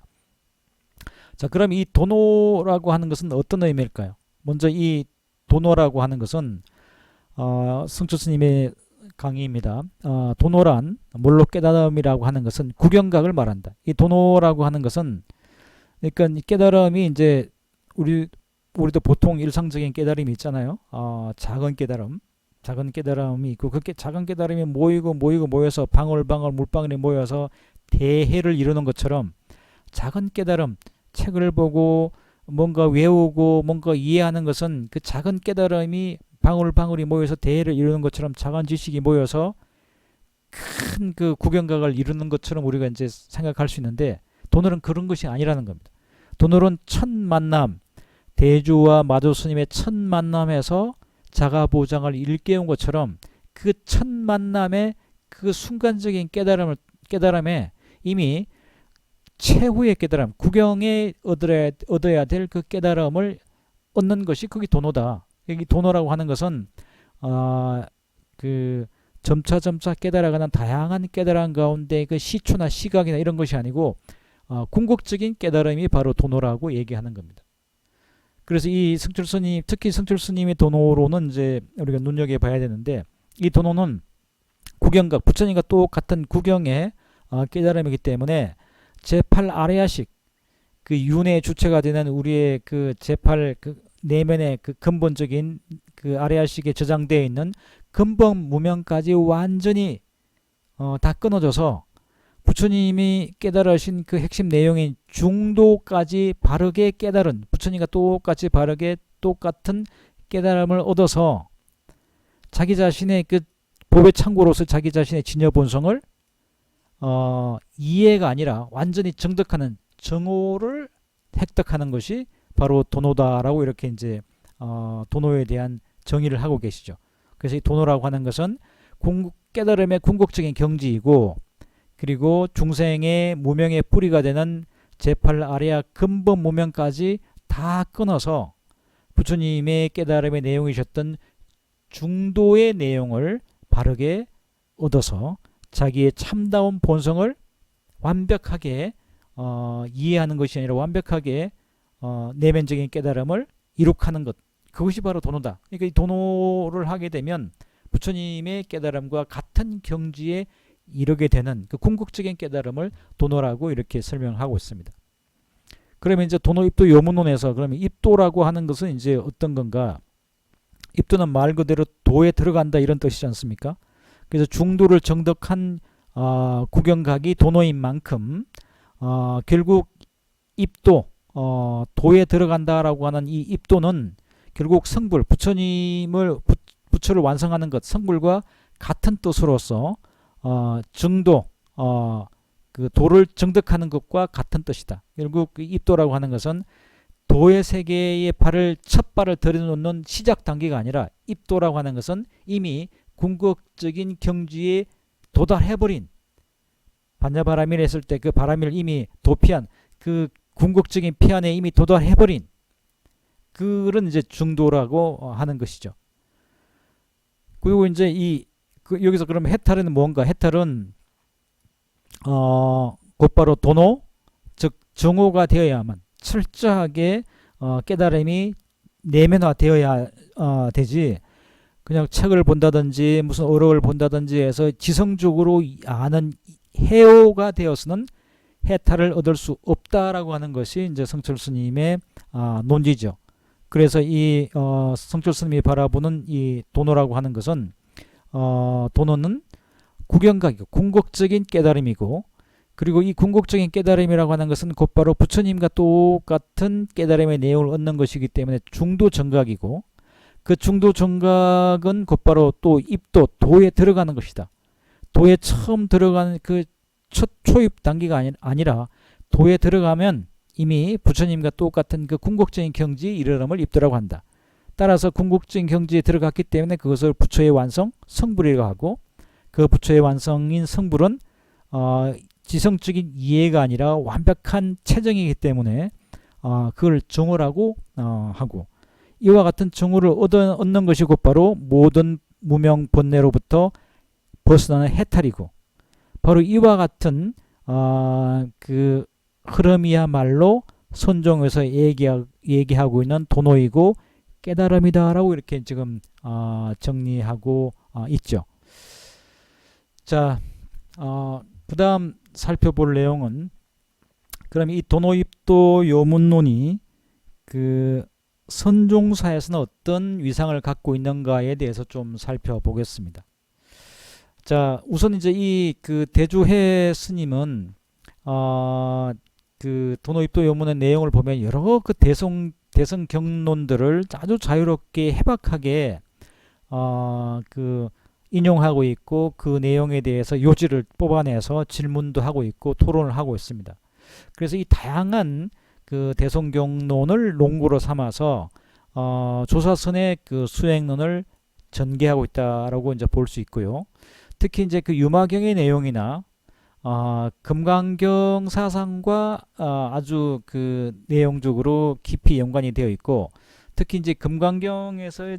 자, 그럼 이 도노라고 하는 것은 어떤 의미일까요? 먼저 이 도노라고 하는 것은 성철스님의 강의입니다. 도노란 몰록 깨달음이라고 하는 것은 구경각을 말한다. 이 도노라고 하는 것은 그러니까 이 깨달음이 이제 우리도 보통 일상적인 깨달음이 있잖아요. 작은 깨달음이 있고 그 작은 깨달음이 모여서 방울방울 물방울이 모여서 대해를 이루는 것처럼 작은 깨달음, 책을 보고 뭔가 외우고 뭔가 이해하는 것은 그 작은 깨달음이 방울방울이 모여서 대해를 이루는 것처럼 작은 지식이 모여서 큰 그 구경각을 이루는 것처럼 우리가 이제 생각할 수 있는데, 도노는 그런 것이 아니라는 겁니다. 도노는 첫 만남, 대주와 마조 스님의 첫 만남에서 자가보장을 일깨운 것처럼 그 첫 만남의 그 순간적인 깨달음에 이미 최후의 깨달음, 구경에 얻어야 될 그 깨달음을 얻는 것이 그게 도노다. 여기 도노라고 하는 것은 그 점차 깨달아가는 다양한 깨달음 가운데 그 시초나 시각이나 이런 것이 아니고 궁극적인 깨달음이 바로 도노라고 얘기하는 겁니다. 그래서 이 성철스님, 특히 성철스님의 도노로는 이제 우리가 눈여겨봐야 되는데, 이 도노는 구경각, 부처님과 똑같은 구경의 깨달음이기 때문에 제8 아레아식, 그 윤의 주체가 되는 우리의 그 제8 그 내면의 그 근본적인 그 아레아식에 저장되어 있는 근본 무명까지 완전히 다 끊어져서 부처님이 깨달으신 그 핵심 내용인 중도까지 바르게 깨달은, 부처님과 똑같이 바르게 똑같은 깨달음을 얻어서 자기 자신의 그 법의 창고로서 자기 자신의 진여 본성을 이해가 아니라 완전히 정득하는 정오를 획득하는 것이 바로 도노다라고 이렇게 이제 도노에 대한 정의를 하고 계시죠. 그래서 이 도노라고 하는 것은 깨달음의 궁극적인 경지이고, 그리고 중생의 무명의 뿌리가 되는 제8 아레아 근본 무명까지 다 끊어서 부처님의 깨달음의 내용이셨던 중도의 내용을 바르게 얻어서 자기의 참다운 본성을 완벽하게 이해하는 것이 아니라 완벽하게 내면적인 깨달음을 이룩하는 것, 그것이 바로 도노다. 그러니까 이 도노를 하게 되면 부처님의 깨달음과 같은 경지에 이르게 되는 그 궁극적인 깨달음을 도노라고 이렇게 설명하고 있습니다. 그러면 이제 도노입도 요문론에서 그러면 입도라고 하는 것은 이제 어떤 건가? 입도는 말 그대로 도에 들어간다 이런 뜻이지 않습니까? 그래서 중도를 정득한 구경 가기 도노인 만큼 결국 입도 도에 들어간다라고 하는 이 입도는 결국 성불 부처를 완성하는 것 성불과 같은 뜻으로서 정도 그 도를 정득하는 것과 같은 뜻이다. 결국 그 입도라고 하는 것은 도의 세계에 첫 발을 들여놓는 시작 단계가 아니라 입도라고 하는 것은 이미 궁극적인 경지에 도달해버린 반야바라밀 했을 때 그 바라밀을 이미 도피한 그 궁극적인 피안에 이미 도달해버린 그런 이제 중도라고 하는 것이죠. 그리고 이제 여기서 그러면 해탈은 뭔가? 해탈은 곧바로 도노 즉 정오가 되어야만 철저하게 깨달음이 내면화되어야 되지 그냥 책을 본다든지 무슨 어록을 본다든지 해서 지성적으로 아는 해오가 되어서는 해탈을 얻을 수 없다라고 하는 것이 이제 성철 스님의 논지죠. 그래서 이 성철 스님이 바라보는 이 도노라고 하는 것은 도노는 구경각이고 궁극적인 깨달음이고 그리고 이 궁극적인 깨달음이라고 하는 것은 곧바로 부처님과 똑같은 깨달음의 내용을 얻는 것이기 때문에 중도 정각이고 그 중도 정각은 곧바로 또 입도 도에 들어가는 것이다. 도에 처음 들어가는 그 첫 초입 단계가 아니라 도에 들어가면 이미 부처님과 똑같은 그 궁극적인 경지에 이르름을 입도라고 한다. 따라서 궁극적인 경지에 들어갔기 때문에 그것을 부처의 완성, 성불이라고 하고 그 부처의 완성인 성불은 지성적인 이해가 아니라 완벽한 체정이기 때문에 그걸 정오라고 하고 이와 같은 정오를 얻는 것이 곧바로 모든 무명 번뇌로부터 벗어나는 해탈이고 바로 이와 같은 그 흐름이야말로 선종에서 얘기하고 있는 도노이고 깨달음이다라고 이렇게 지금 정리하고 있죠. 자, 그 다음 살펴볼 내용은 그럼 이 도노입도 요문론이 그 선종사에서는 어떤 위상을 갖고 있는가에 대해서 좀 살펴보겠습니다. 자, 우선 이제 이 그 대주해 스님은 그 도노입도 요문의 내용을 보면 여러 그 대성 경론들을 아주 자유롭게 해박하게 그 인용하고 있고 그 내용에 대해서 요지를 뽑아내서 질문도 하고 있고 토론을 하고 있습니다. 그래서 이 다양한 그 대성경론을 논구로 삼아서 조사선의 그 수행론을 전개하고 있다라고 이제 볼 수 있고요. 특히 이제 그 유마경의 내용이나 금강경 사상과 아주 그 내용적으로 깊이 연관이 되어 있고 특히 이제 금강경에서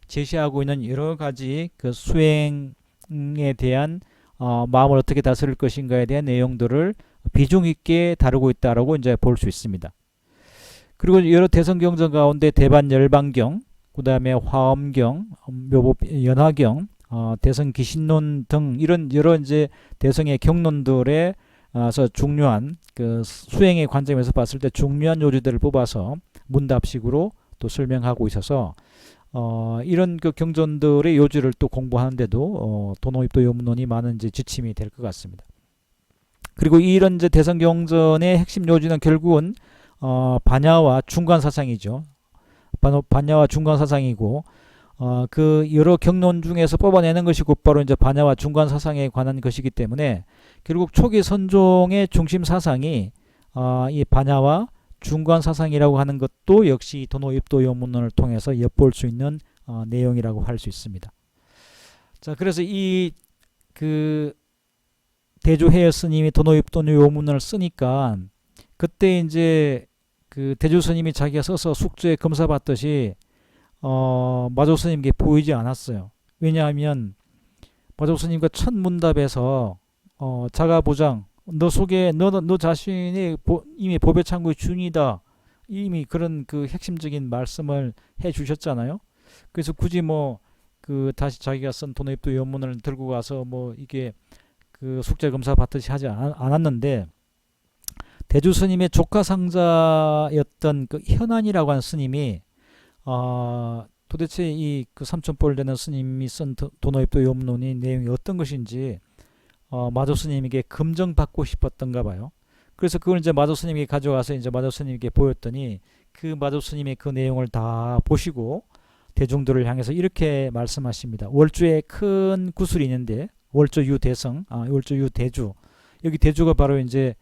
제시하고 있는 여러 가지 그 수행에 대한 마음을 어떻게 다스릴 것인가에 대한 내용들을 비중 있게 다루고 있다라고 이제 볼 수 있습니다. 그리고 여러 대성경전 가운데 대반열반경, 그 다음에 화엄경, 연화경, 대성기신론 등 이런 여러 이제 대성의 경론들에서 중요한 그 수행의 관점에서 봤을 때 중요한 요지들을 뽑아서 문답식으로 또 설명하고 있어서 이런 그 경전들의 요지를 또 공부하는데도 도노입도 요문론이 많은 이제 지침이 될 것 같습니다. 그리고 이런 이제 대성경전의 핵심 요지는 결국은 반야와 중간 사상이죠. 반야와 중간 사상이고 그 여러 경론 중에서 뽑아내는 것이 곧바로 이제 반야와 중간 사상에 관한 것이기 때문에 결국 초기 선종의 중심 사상이 이 반야와 중간 사상이라고 하는 것도 역시 도노입도 요문론을 통해서 엿볼 수 있는 내용이라고 할 수 있습니다. 자, 그래서 이 그 대주해여 스님이 도노입도 요문론을 쓰니까 그때 이제 그 대주 스님이 자기가 써서 숙제에 검사 받듯이 마조 스님께 보이지 않았어요. 왜냐하면 마조 스님과 첫 문답에서 자가보장 너 속에 너 자신이 이미 법의 창구의 준이다 이미 그런 그 핵심적인 말씀을 해 주셨잖아요. 그래서 굳이 뭐 그 다시 자기가 쓴 도노입도 요문을 들고 가서 뭐 이게 그 숙제 검사 받듯이 하지 않았는데 대주 스님의 조카 상자였던 그 현안이라고 하는 스님이 도대체 이 그 삼천벌 되는 스님이 쓴 도노입도 요문론이 내용이 어떤 것인지 마조 스님에게 검증받고 싶었던가 봐요. 그래서 그걸 이제 마조 스님에게 가져가서 이제 마조 스님에게 보였더니 그 마조 스님의 그 내용을 다 보시고 대중들을 향해서 이렇게 말씀하십니다. 월주에 큰 구슬이 있는데 월조 유대성, 월조 유대주. 여기 대주가 바로 이제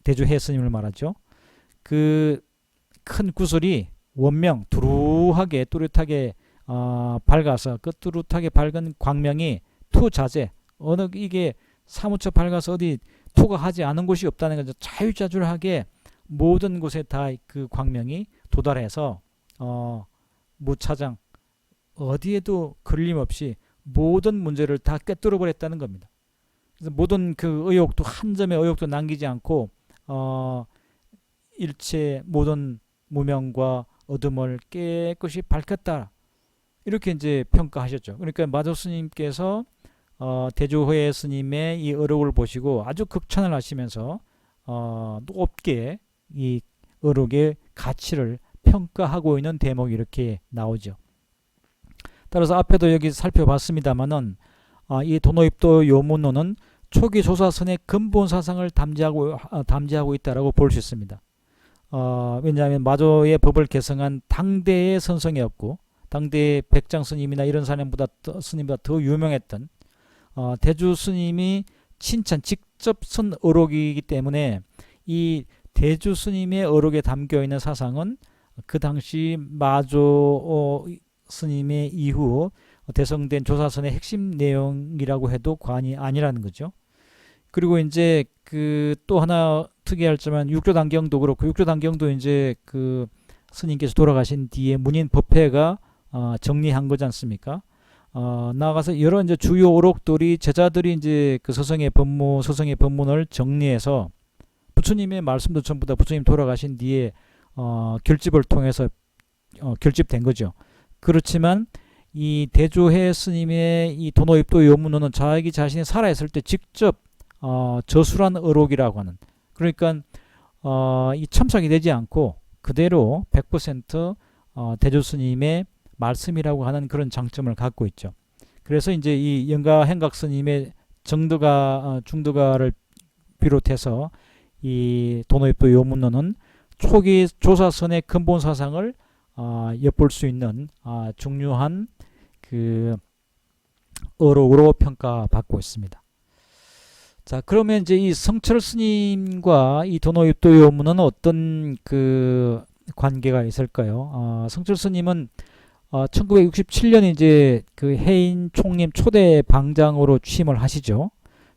대주해 스님을 말하죠. 그 큰 구슬이 원명 두루하게 뚜렷하게 밝아서 그 뚜렷하게 밝은 광명이 투자재 어느 이게 사무쳐 밝아서 어디 투과하지 않은 곳이 없다는 거죠. 자유자줄하게 모든 곳에 다 그 광명이 도달해서 무차장 어디에도 걸림없이 모든 문제를 다 꿰뚫어 버렸다는 겁니다. 그래서 모든 그 의혹도 한 점의 의혹도 남기지 않고 일체 모든 무명과 어둠을 깨끗이 밝혔다. 이렇게 이제 평가하셨죠. 그러니까 마조 스님께서 대주회 스님의 이 어록을 보시고 아주 극찬을 하시면서 높게 이 어록의 가치를 평가하고 있는 대목이 이렇게 나오죠. 따라서 앞에도 여기 살펴봤습니다만은 이 도노입도 요문론은 초기 조사선의 근본 사상을 담지하고 있다라고 볼 수 있습니다. 왜냐하면 마조의 법을 개성한 당대의 선성이었고 당대의 백장 스님이나 이런 스님보다 더 유명했던 대주 스님이 직접 쓴 어록이기 때문에 이 대주 스님의 어록에 담겨 있는 사상은 그 당시 마조 스님의 이후 대성된 조사선의 핵심 내용이라고 해도 과언이 아니라는 거죠. 그리고 이제 그 또 하나 특이할 점은 육조단경도 그렇고 육조단경도 이제 그 스님께서 돌아가신 뒤에 문인 법회가 정리한 거지 않습니까? 나아가서 여러 이제 주요 어록들이 제자들이 이제 그 서성의 법문을 정리해서 부처님의 말씀도 전부 다 부처님 돌아가신 뒤에 결집을 통해서 결집된 거죠. 그렇지만 이 대조해 스님의 이 도노입도 요문론은 자기 자신이 살아있을 때 직접 저술한 어록이라고 하는, 그러니까 이 첨삭이 되지 않고 그대로 100% 대조 스님의 말씀이라고 하는 그런 장점을 갖고 있죠. 그래서 이제 이 영가 행각 스님의 중드가를 비롯해서 이 도노입도 요문론은 초기 조사선의 근본 사상을 엿볼 수 있는 중요한 그 어록으로 평가받고 있습니다. 자, 그러면 이제 이 성철 스님과 이 도노입도 요문은 어떤 그 관계가 있을까요? 성철 스님은 1967년 이제 그 해인 총림 초대 방장으로 취임을 하시죠.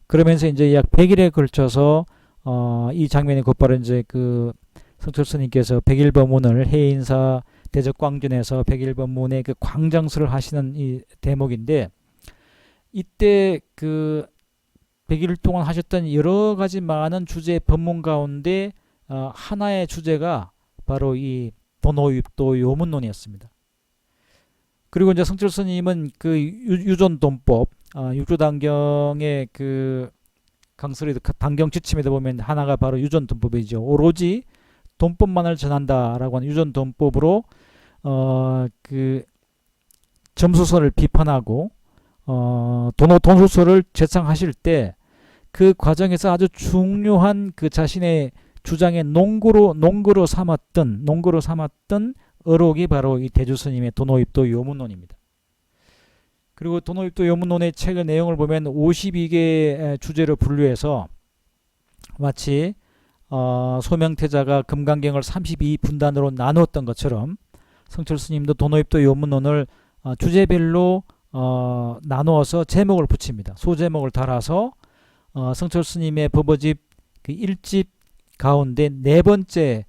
그러면서 이제 약 100일에 걸쳐서 이 장면이 곧바로 이제 그 성철 스님께서 백일법문을 해인사 대적광전에서 백일법문의 그 광장수를 하시는 이 대목인데, 이때 그 100일 동안 하셨던 여러 가지 많은 주제의 법문 가운데 하나의 주제가 바로 이 도노입도 요문론이었습니다. 그리고 이제 성철 스님은 그 유존돈법, 육조단경의 그 강설의 단경 지침에도 보면 하나가 바로 유존돈법이죠. 오로지 돈법만을 전한다라고 하는 유존돈법으로 그 점수설을 비판하고 돈수설을 제창하실 때 그 과정에서 아주 중요한 그 자신의 주장의 농구로 삼았던 어록이 바로 이 대주 스님의 도노입도 요문론입니다. 그리고 도노입도 요문론의 책의 내용을 보면 52개 주제로 분류해서 마치 소명태자가 금강경을 32분단으로 나누었던 것처럼 성철 스님도 도노입도 요문론을 주제별로 나누어서 제목을 붙입니다. 소제목을 달아서 성철 스님의 법어집 그 1집 가운데 네 번째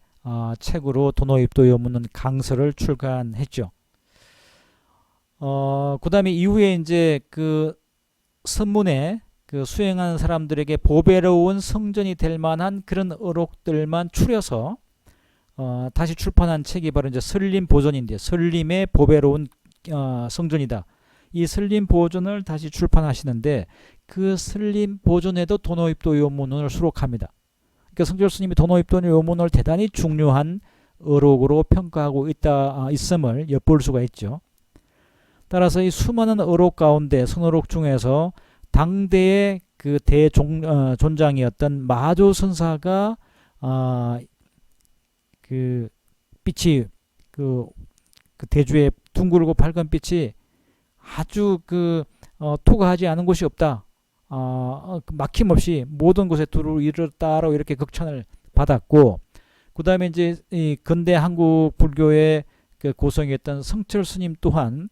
책으로 도노입도 요문론 강서를 출간했죠. 그 다음에 이후에 이제 그 선문에 그 수행하는 사람들에게 보배로운 성전이 될 만한 그런 어록들만 추려서 다시 출판한 책이 바로 이제 설림 보존인데, 설림의 보배로운 성전이다. 이 설림 보존을 다시 출판하시는데 그 설림 보존에도 도노입도 요문론을 수록합니다. 그러니까 성철 스님이 도노입도 요문론을 대단히 중요한 어록으로 평가하고 있음을 엿볼 수가 있죠. 따라서 이 수많은 어록 가운데 선어록 중에서 당대의 그 대존장이었던 마조선사가 그 빛이 그 대주의 둥그르고 밝은 빛이 아주 투과하지 않은 곳이 없다. 막힘없이 모든 곳에 두루 이르렀다라고 이렇게 극찬을 받았고, 그 다음에 이제 이 근대 한국 불교의 그 고성이었던 성철 스님 또한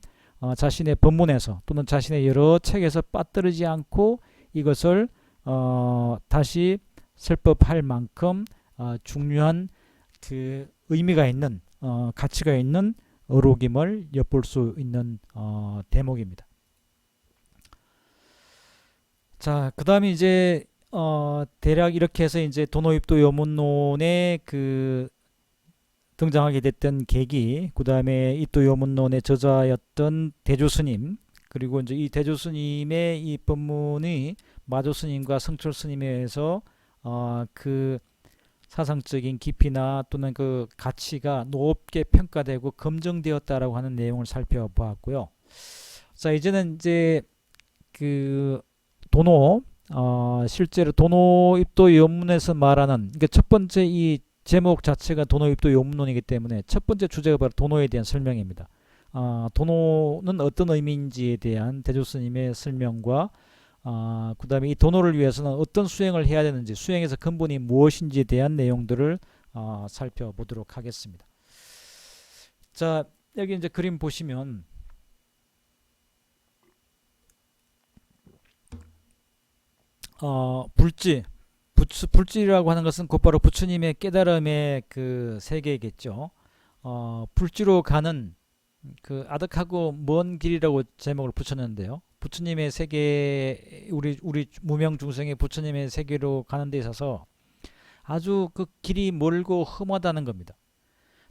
자신의 법문에서 또는 자신의 여러 책에서 빠뜨리지 않고 이것을 다시 설법할 만큼 중요한 그 의미가 있는 가치가 있는 어록임을 엿볼 수 있는 대목입니다. 자, 그 다음에 이제 대략 이렇게 해서 이제 도노입도 요문론에 등장하게 됐던 계기, 그 다음에 입도 요문론의 저자였던 대조스님, 그리고 이제 이 대조스님의 이 법문이 마조스님과 성철스님에 의해서 그 사상적인 깊이나 또는 그 가치가 높게 평가되고 검증되었다라고 하는 내용을 살펴보았고요. 자, 이제는 이제 그 도노, 실제로 도노입도 요문에서 말하는, 그러니까 첫 번째 이 제목 자체가 도노입도 요문론이기 때문에 첫 번째 주제가 바로 도노에 대한 설명입니다. 도노는 어떤 의미인지에 대한 대조스님의 설명과 그 다음에 이 도노를 위해서는 어떤 수행을 해야 되는지, 수행에서 근본이 무엇인지에 대한 내용들을 살펴보도록 하겠습니다. 자, 여기 이제 그림 보시면 불지라고 하는 것은 곧바로 부처님의 깨달음의 그 세계겠죠. 불지로 가는 그 아득하고 먼 길이라고 제목을 붙였는데요. 부처님의 세계, 우리 무명 중생의 부처님의 세계로 가는 데 있어서 아주 그 길이 멀고 험하다는 겁니다.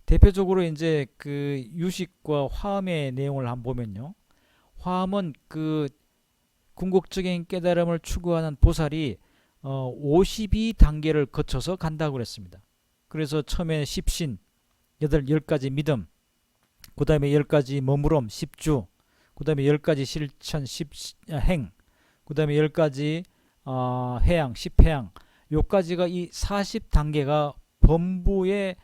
대표적으로 이제 그 유식과 화엄의 내용을 한번 보면요. 화엄은 그 궁극적인 깨달음을 추구하는 보살이 52단계를 거쳐서 간다고 그랬습니다. 그래서 처음에 십신, 10가지 믿음, 그 다음에 10가지 머무름, 10주, 그 다음에 10가지 실천, 10행, 그 다음에 10가지 해양, 10해양, 요까지가 이 40단계가 범부의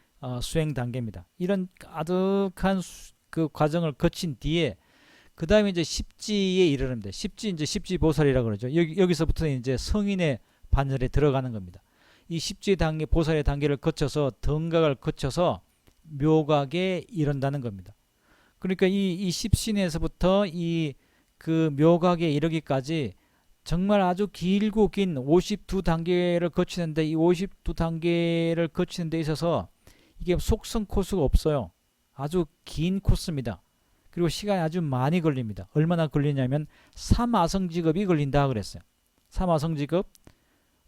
수행 단계입니다. 이런 아득한 그 과정을 거친 뒤에 그 다음에 이제 십지에 이르는데, 십지 이제 십지보살이라고 그러죠. 여기서부터는 이제 성인의 반열에 들어가는 겁니다. 이 십지 단계, 보살의 단계를 거쳐서 등각을 거쳐서 묘각에 이른다는 겁니다. 그러니까 이 십신에서부터 이 그 묘각에 이르기까지 정말 아주 길고 긴 52단계를 거치는데, 이 52단계를 거치는 데 있어서 이게 속성 코스가 없어요. 아주 긴 코스입니다. 그리고 시간이 아주 많이 걸립니다. 얼마나 걸리냐면 3아성직업이 걸린다 그랬어요. 3아성직업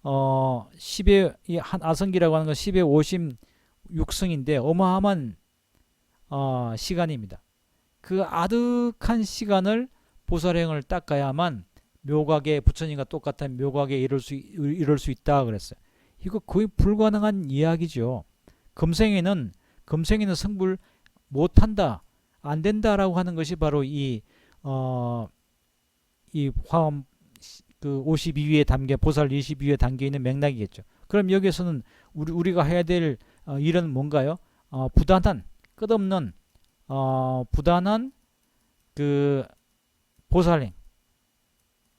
10의 한 아성기라고 하는 건 10의 56승인데 어마어마한 시간입니다. 그 아득한 시간을 보살행을 닦아야만 묘각에, 부처님과 똑같은 묘각에 이를 수 있다 그랬어요. 이거 거의 불가능한 이야기죠. 금생에는 성불 못한다, 안 된다라고 하는 것이 바로 이 화엄 그 52위에 담겨, 보살 22위에 담겨 있는 맥락이겠죠. 그럼 여기에서는 우리가 해야 될 일은 뭔가요? 부단한, 끝없는 부단한 그 보살행,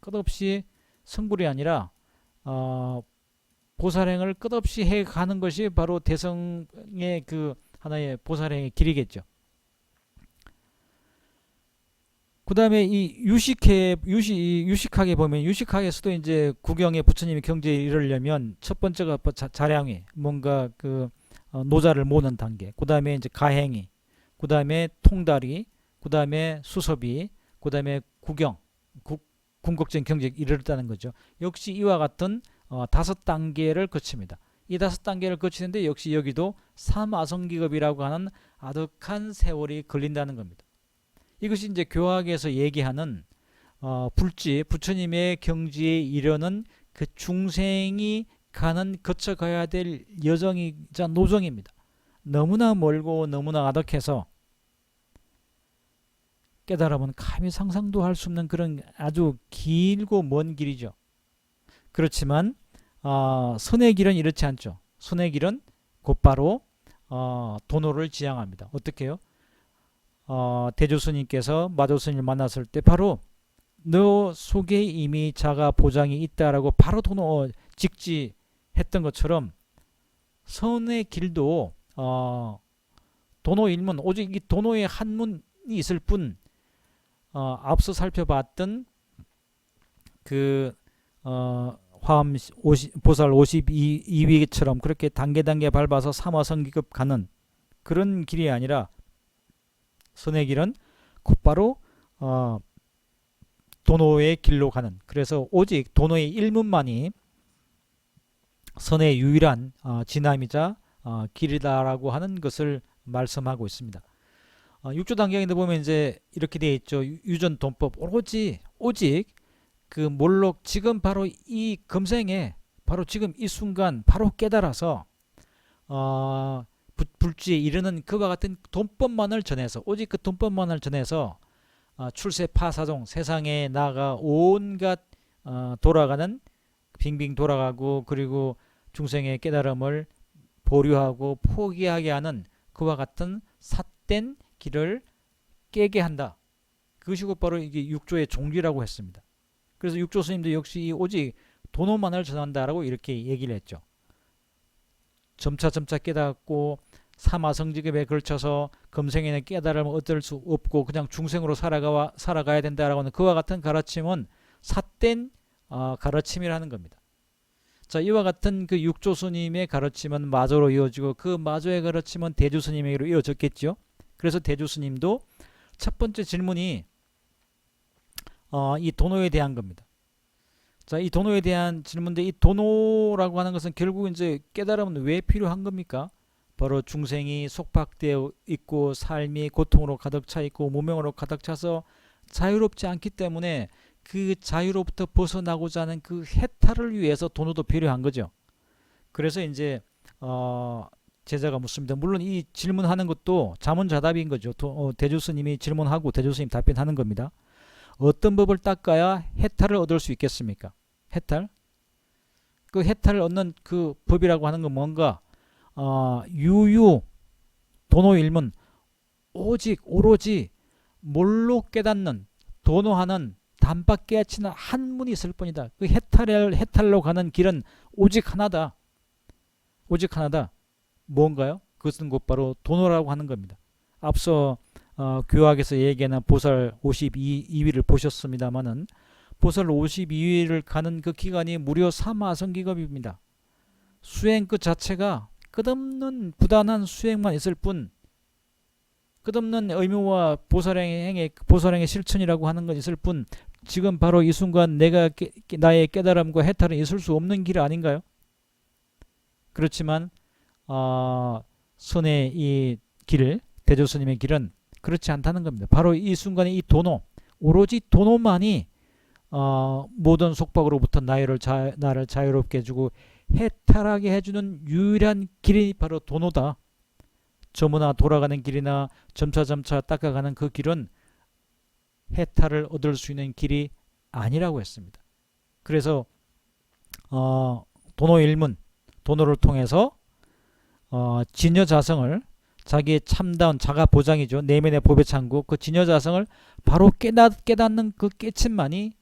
끝없이 성불이 아니라 보살행을 끝없이 해 가는 것이 바로 대성의 그 하나의 보살행의 길이겠죠. 그 다음에 이 유식학에 보면, 유식학에서도 이제 구경에 부처님의 경지에 이르려면 첫 번째가 자량위, 뭔가 그 노자를 모는 단계, 그 다음에 이제 가행위, 그 다음에 통달이, 그 다음에 수섭이, 그 다음에 구경, 궁극적인 경지에 이르렀다는 거죠. 역시 이와 같은 5단계를 거칩니다. 이 5단계를 거치는데 역시 여기도 3아성기급이라고 하는 아득한 세월이 걸린다는 겁니다. 이것이 이제 교학에서 얘기하는 불지, 부처님의 경지에 이르는 그 중생이 거쳐가야 될 여정이자 노정입니다. 너무나 멀고 너무나 아득해서 깨달음은 감히 상상도 할 수 없는 그런 아주 길고 먼 길이죠. 그렇지만 선의 길은 이렇지 않죠. 선의 길은 곧바로 도노를 지향합니다. 어떻게 해요? 대조스님께서 마조스님을 만났을 때 바로 너 속에 이미 자가 보장이 있다라고 바로 도노 직지했던 것처럼 선의 길도 도노 일문 오직 이 도노의 한문이 있을 뿐 앞서 살펴봤던 그 화엄 보살 52위처럼 그렇게 단계 밟아서 삼화성기급 가는 그런 길이 아니라 선의 길은 곧바로 도노의 길로 가는, 그래서 오직 도노의 일문만이 선의 유일한 진함이자 길이다라고 하는 것을 말씀하고 있습니다. 육조단경에 보면 이제 이렇게 되어 있죠. 유전돈법 오직 그 몰록 지금 바로 이 금생에 바로 지금 이 순간 바로 깨달아서 불지에 이르는 그와 같은 돈법만을 전해서 오직 그 돈법만을 전해서 출세 파사종 세상에 나가 온갖 돌아가는 빙빙 돌아가고 그리고 중생의 깨달음을 보류하고 포기하게 하는 그와 같은 삿된 길을 깨게 한다. 그것이 곧바로 이게 육조의 종기라고 했습니다. 그래서 육조 스님도 역시 오직 도노만을 전한다라고 이렇게 얘기를 했죠. 점차 깨닫고 삼화성지급에 걸쳐서 금생에는 깨달음을 얻을 수 없고 그냥 중생으로 살아가야 된다라고 하는 그와 같은 가르침은 삿된 가르침이라는 겁니다. 자, 이와 같은 그 육조 스님의 가르침은 마조로 이어지고 그 마조의 가르침은 대조 스님에게로 이어졌겠죠. 그래서 대조 스님도 첫 번째 질문이 이 도노에 대한 겁니다. 자, 이 도노에 대한 질문인데 이 도노라고 하는 것은 결국 이제 깨달음은 왜 필요한 겁니까? 바로 중생이 속박되어 있고 삶이 고통으로 가득 차 있고 무명으로 가득 차서 자유롭지 않기 때문에 그 자유로부터 벗어나고자 하는 그 해탈을 위해서 도노도 필요한 거죠. 그래서 이제 제자가 묻습니다. 물론 이 질문하는 것도 자문자답인 거죠. 대조 스님이 질문하고 대조 스님 답변하는 겁니다. 어떤 법을 닦아야 해탈을 얻을 수 있겠습니까? 해탈? 그 해탈을 얻는 그 법이라고 하는 건 뭔가 유유 도노일문 오로지 몰로 깨닫는 도노하는 단박 깨치는 한문이 있을 뿐이다. 그 해탈로 가는 길은 오직 하나다. 뭔가요? 그것은 곧바로 도노라고 하는 겁니다. 앞서 교학에서 얘기하는 보살 52위를 보셨습니다마는 보살 52위를 가는 그 기간이 무려 3화성기급입니다. 수행 그 자체가 끝없는 부단한 수행만 있을 뿐 끝없는 의무와 보살행의 실천이라고 하는 건 있을 뿐 지금 바로 이 순간 나의 깨달음과 해탈은 있을 수 없는 길 아닌가요? 그렇지만 선의 이 길, 대조스님의 길은 그렇지 않다는 겁니다. 바로 이 순간에 이 도노, 오로지 도노만이 모든 속박으로부터 나를 자유롭게 해주고 해탈하게 해주는 유일한 길이 바로 도노다. 저무나 돌아가는 길이나 점차 닦아가는 그 길은 해탈을 얻을 수 있는 길이 아니라고 했습니다. 그래서 도노일문, 도노를 통해서 진여자성을 자기의 참다운 자가 보장이죠. 내면의 법의 창구 그 진여자성을 바로 깨닫는 그 깨침만이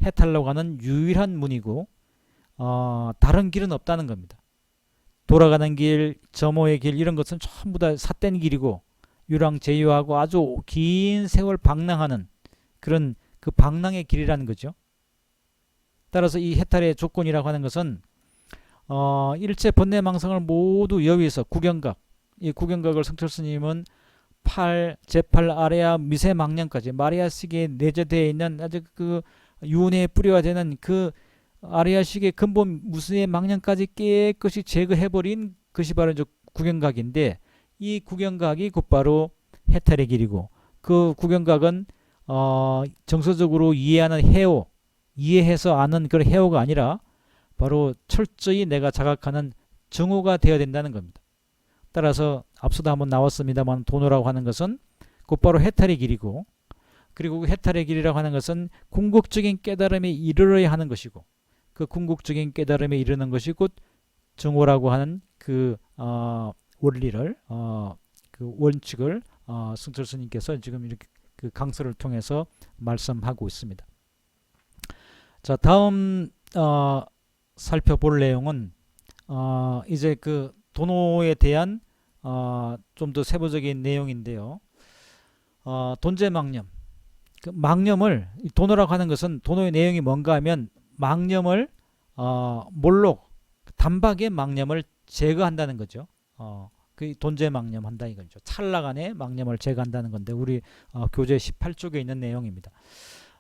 해탈로 가는 유일한 문이고 다른 길은 없다는 겁니다. 돌아가는 길, 점호의 길 이런 것은 전부 다 삿된 길이고 유랑제유하고 아주 긴 세월 방랑하는 그런 그 방랑의 길이라는 거죠. 따라서 이 해탈의 조건이라고 하는 것은 일체 번뇌망상을 모두 여위해서 구경각, 이 구경각을 성철스님은 제8 아레아 미세망령까지 마리아식에 내재되어 있는 아주 그 유은혜의 뿌리가 되는 그 아레아식의 근본 무수의 망령까지 깨끗이 제거해버린 것이 바로 이제 구경각인데 이 구경각이 곧바로 해탈의 길이고 그 구경각은 정서적으로 이해하는 해오, 이해해서 아는 그런 해오가 아니라 바로 철저히 내가 자각하는 정오가 되어야 된다는 겁니다. 따라서 앞서도 한번 나왔습니다만 도노라고 하는 것은 곧바로 해탈의 길이고 그리고 해탈의 길이라고 하는 것은 궁극적인 깨달음에 이르러야 하는 것이고, 그 궁극적인 깨달음에 이르는 것이 곧 정오라고 하는 그 원리를 그 원칙을 승철 스님께서 지금 이렇게 그 강서를 통해서 말씀하고 있습니다. 자, 다음 살펴볼 내용은 이제 그 도노에 대한 좀 더 세부적인 내용인데요. 돈제망념. 그 망념을, 도노라고 하는 것은, 도노의 내용이 뭔가 하면 망념을 몰록, 단박에 망념을 제거한다는 거죠. 그 돈제망념 한다 이거죠. 찰나간의 망념을 제거한다는 건데, 우리 교재 18쪽에 있는 내용입니다.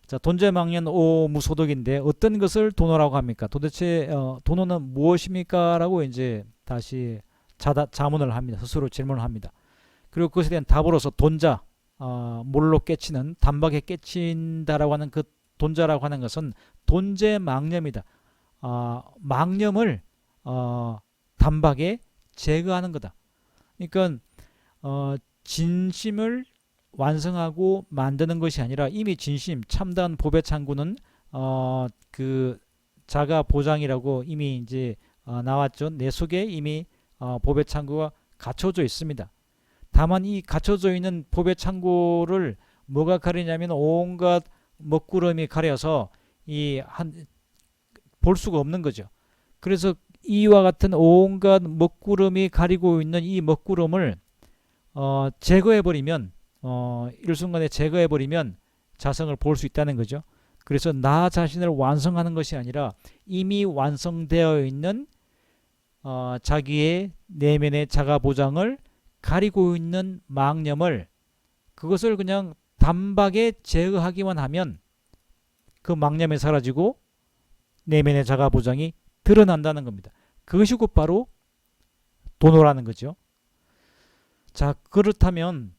자, 돈제망념 오무소득인데 어떤 것을 도노라고 합니까? 도대체 도노는 무엇입니까? 라고 이제 다시 자문을 합니다. 스스로 질문을 합니다. 그리고 그것에 대한 답으로서 돈자, 몰로 깨치는, 단박에 깨친다라고 하는 그 돈자라고 하는 것은 돈제망념이다. 망념을 단박에 제거하는 거다. 그러니까 진심을 완성하고 만드는 것이 아니라 이미 진심, 참다한 법의 창구는 그 자가 보장이라고 이미 이제 나왔죠. 내 속에 이미 법의 창구가 갖춰져 있습니다. 다만 이 갖춰져 있는 법의 창구를 뭐가 가리냐면 온갖 먹구름이 가려서 볼 수가 없는 거죠. 그래서 이와 같은 온갖 먹구름이 가리고 있는 이 먹구름을 제거해버리면, 일순간에 제거해버리면 자성을 볼 수 있다는 거죠. 그래서 나 자신을 완성하는 것이 아니라 이미 완성되어 있는 자기의 내면의 자가보장을 가리고 있는 망념을, 그것을 그냥 단박에 제거하기만 하면 그 망념이 사라지고 내면의 자가보장이 드러난다는 겁니다. 그것이 곧바로 도노라는 거죠. 자, 그렇다면,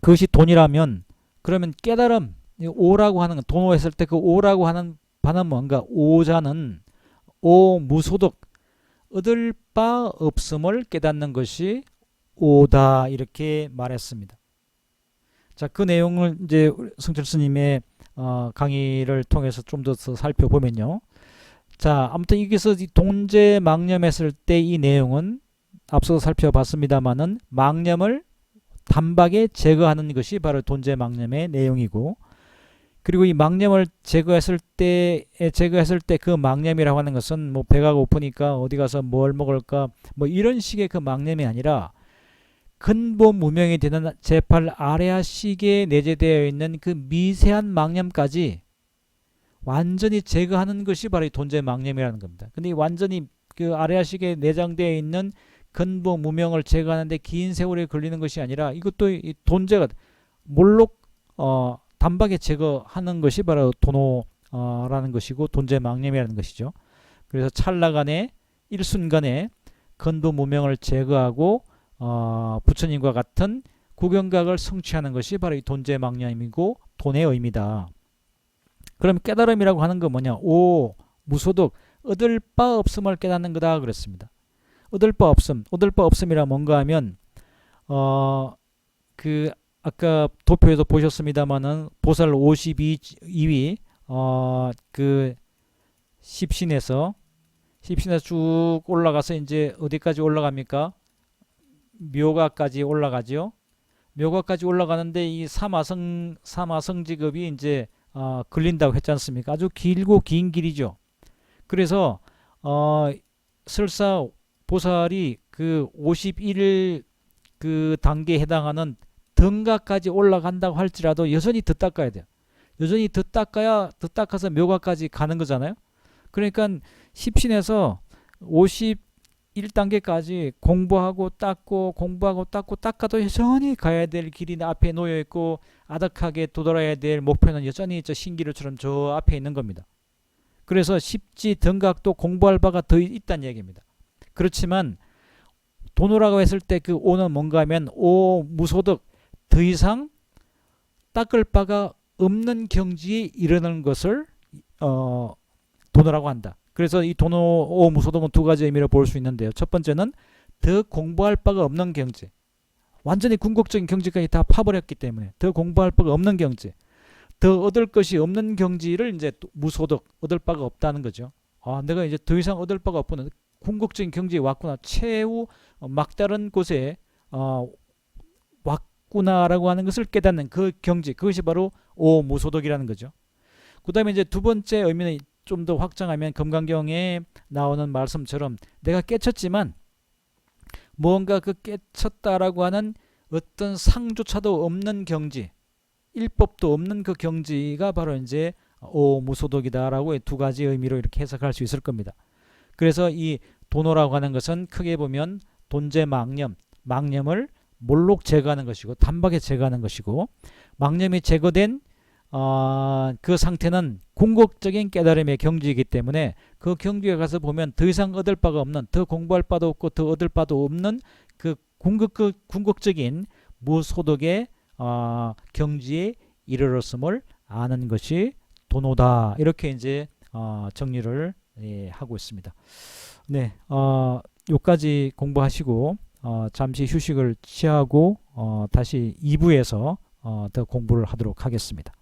그것이 돈이라면, 그러면 깨달음, 오라고 하는 건, 도노했을 때 그 오라고 하는 바는 뭔가? 오자는 오무소득, 얻을 바 없음을 깨닫는 것이 오다, 이렇게 말했습니다. 자, 그 내용을 이제 성철 스님의 강의를 통해서 좀 더 살펴보면요. 자, 아무튼 여기서 돈제 망념했을 때 이 내용은 앞서 살펴봤습니다만은 망념을 단박에 제거하는 것이 바로 돈제 망념의 내용이고, 그리고 이 망념을 제거했을 때 그 망념이라고 하는 것은 뭐 배가 고프니까 어디 가서 뭘 먹을까 뭐 이런 식의 그 망념이 아니라 근본 무명이 되는 제8 아레아식에 내재되어 있는 그 미세한 망념까지 완전히 제거하는 것이 바로 이 돈제 망념이라는 겁니다. 근데 이 완전히 그 아레아식에 내장되어 있는 근본 무명을 제거하는데 긴 세월이 걸리는 것이 아니라 이것도 이 돈제가 몰록 단박에 제거하는 것이 바로 도노라는 것이고 돈제 망념이라는 것이죠. 그래서 찰나간에 일순간에 근본 무명을 제거하고 부처님과 같은 구경각을 성취하는 것이 바로 이 돈제 망념이고 돈의 의미다. 그럼 깨달음이라고 하는 건 뭐냐? 오 무소득, 얻을 바 없음을 깨닫는 거다 그랬습니다. 얻을 바 없음이라 뭔가 하면 그 아까 도표에서 보셨습니다마는 보살 52위 그 십신에서 쭉 올라가서 이제 어디까지 올라갑니까? 묘가까지 올라가죠. 묘가까지 올라가는데 이 사마성직업이 이제 걸린다고 했지 않습니까? 아주 길고 긴 길이죠. 그래서 설사 보살이 그 51 그 단계에 해당하는 등가까지 올라간다고 할지라도 여전히 더 닦아야 돼요. 여전히 더 닦아서 묘가까지 가는 거잖아요. 그러니까 십신에서 51단계까지 공부하고 닦고 닦아도 여전히 가야 될 길이 앞에 놓여 있고 아득하게 도달해야 될 목표는 여전히 저 신기루처럼 저 앞에 있는 겁니다. 그래서 십지 등각도 공부할 바가 더 있다는 얘기입니다. 그렇지만 도노라고 했을 때 그 오는 뭔가 하면 오 무소득, 더 이상 닦을 바가 없는 경지에 이르는 것을 도노라고 한다. 그래서 이 도노 오 무소득은 두 가지 의미로 볼 수 있는데요. 첫 번째는 더 공부할 바가 없는 경지, 완전히 궁극적인 경지까지 다 파버렸기 때문에 더 공부할 바가 없는 경지. 더 얻을 것이 없는 경지를 이제 무소득, 얻을 바가 없다는 거죠. 내가 이제 더 이상 얻을 바가 없구나. 궁극적인 경지에 왔구나. 최후 막다른 곳에 왔구나라고 하는 것을 깨닫는 그 경지, 그것이 바로 오무소득이라는 거죠. 그 다음에 이제 두 번째 의미는 좀 더 확장하면 금강경에 나오는 말씀처럼 내가 깨쳤지만 뭔가 그 깨쳤다라고 하는 어떤 상조차도 없는 경지, 일법도 없는 그 경지가 바로 이제 오무소득이다라고 두 가지 의미로 이렇게 해석할 수 있을 겁니다. 그래서 이 도노라고 하는 것은 크게 보면 돈재 망념, 망념을 몰록 제거하는 것이고 단박에 제거하는 것이고, 망념이 제거된 그 상태는 궁극적인 깨달음의 경지이기 때문에 그 경지에 가서 보면 더 이상 얻을 바가 없는, 더 공부할 바도 없고 더 얻을 바도 없는 그 궁극적인 무소득의 경지에 이르렀음을 아는 것이 도노다. 이렇게 이제 정리를 하고 있습니다. 네, 요까지 공부하시고 잠시 휴식을 취하고 다시 2부에서 더 공부를 하도록 하겠습니다.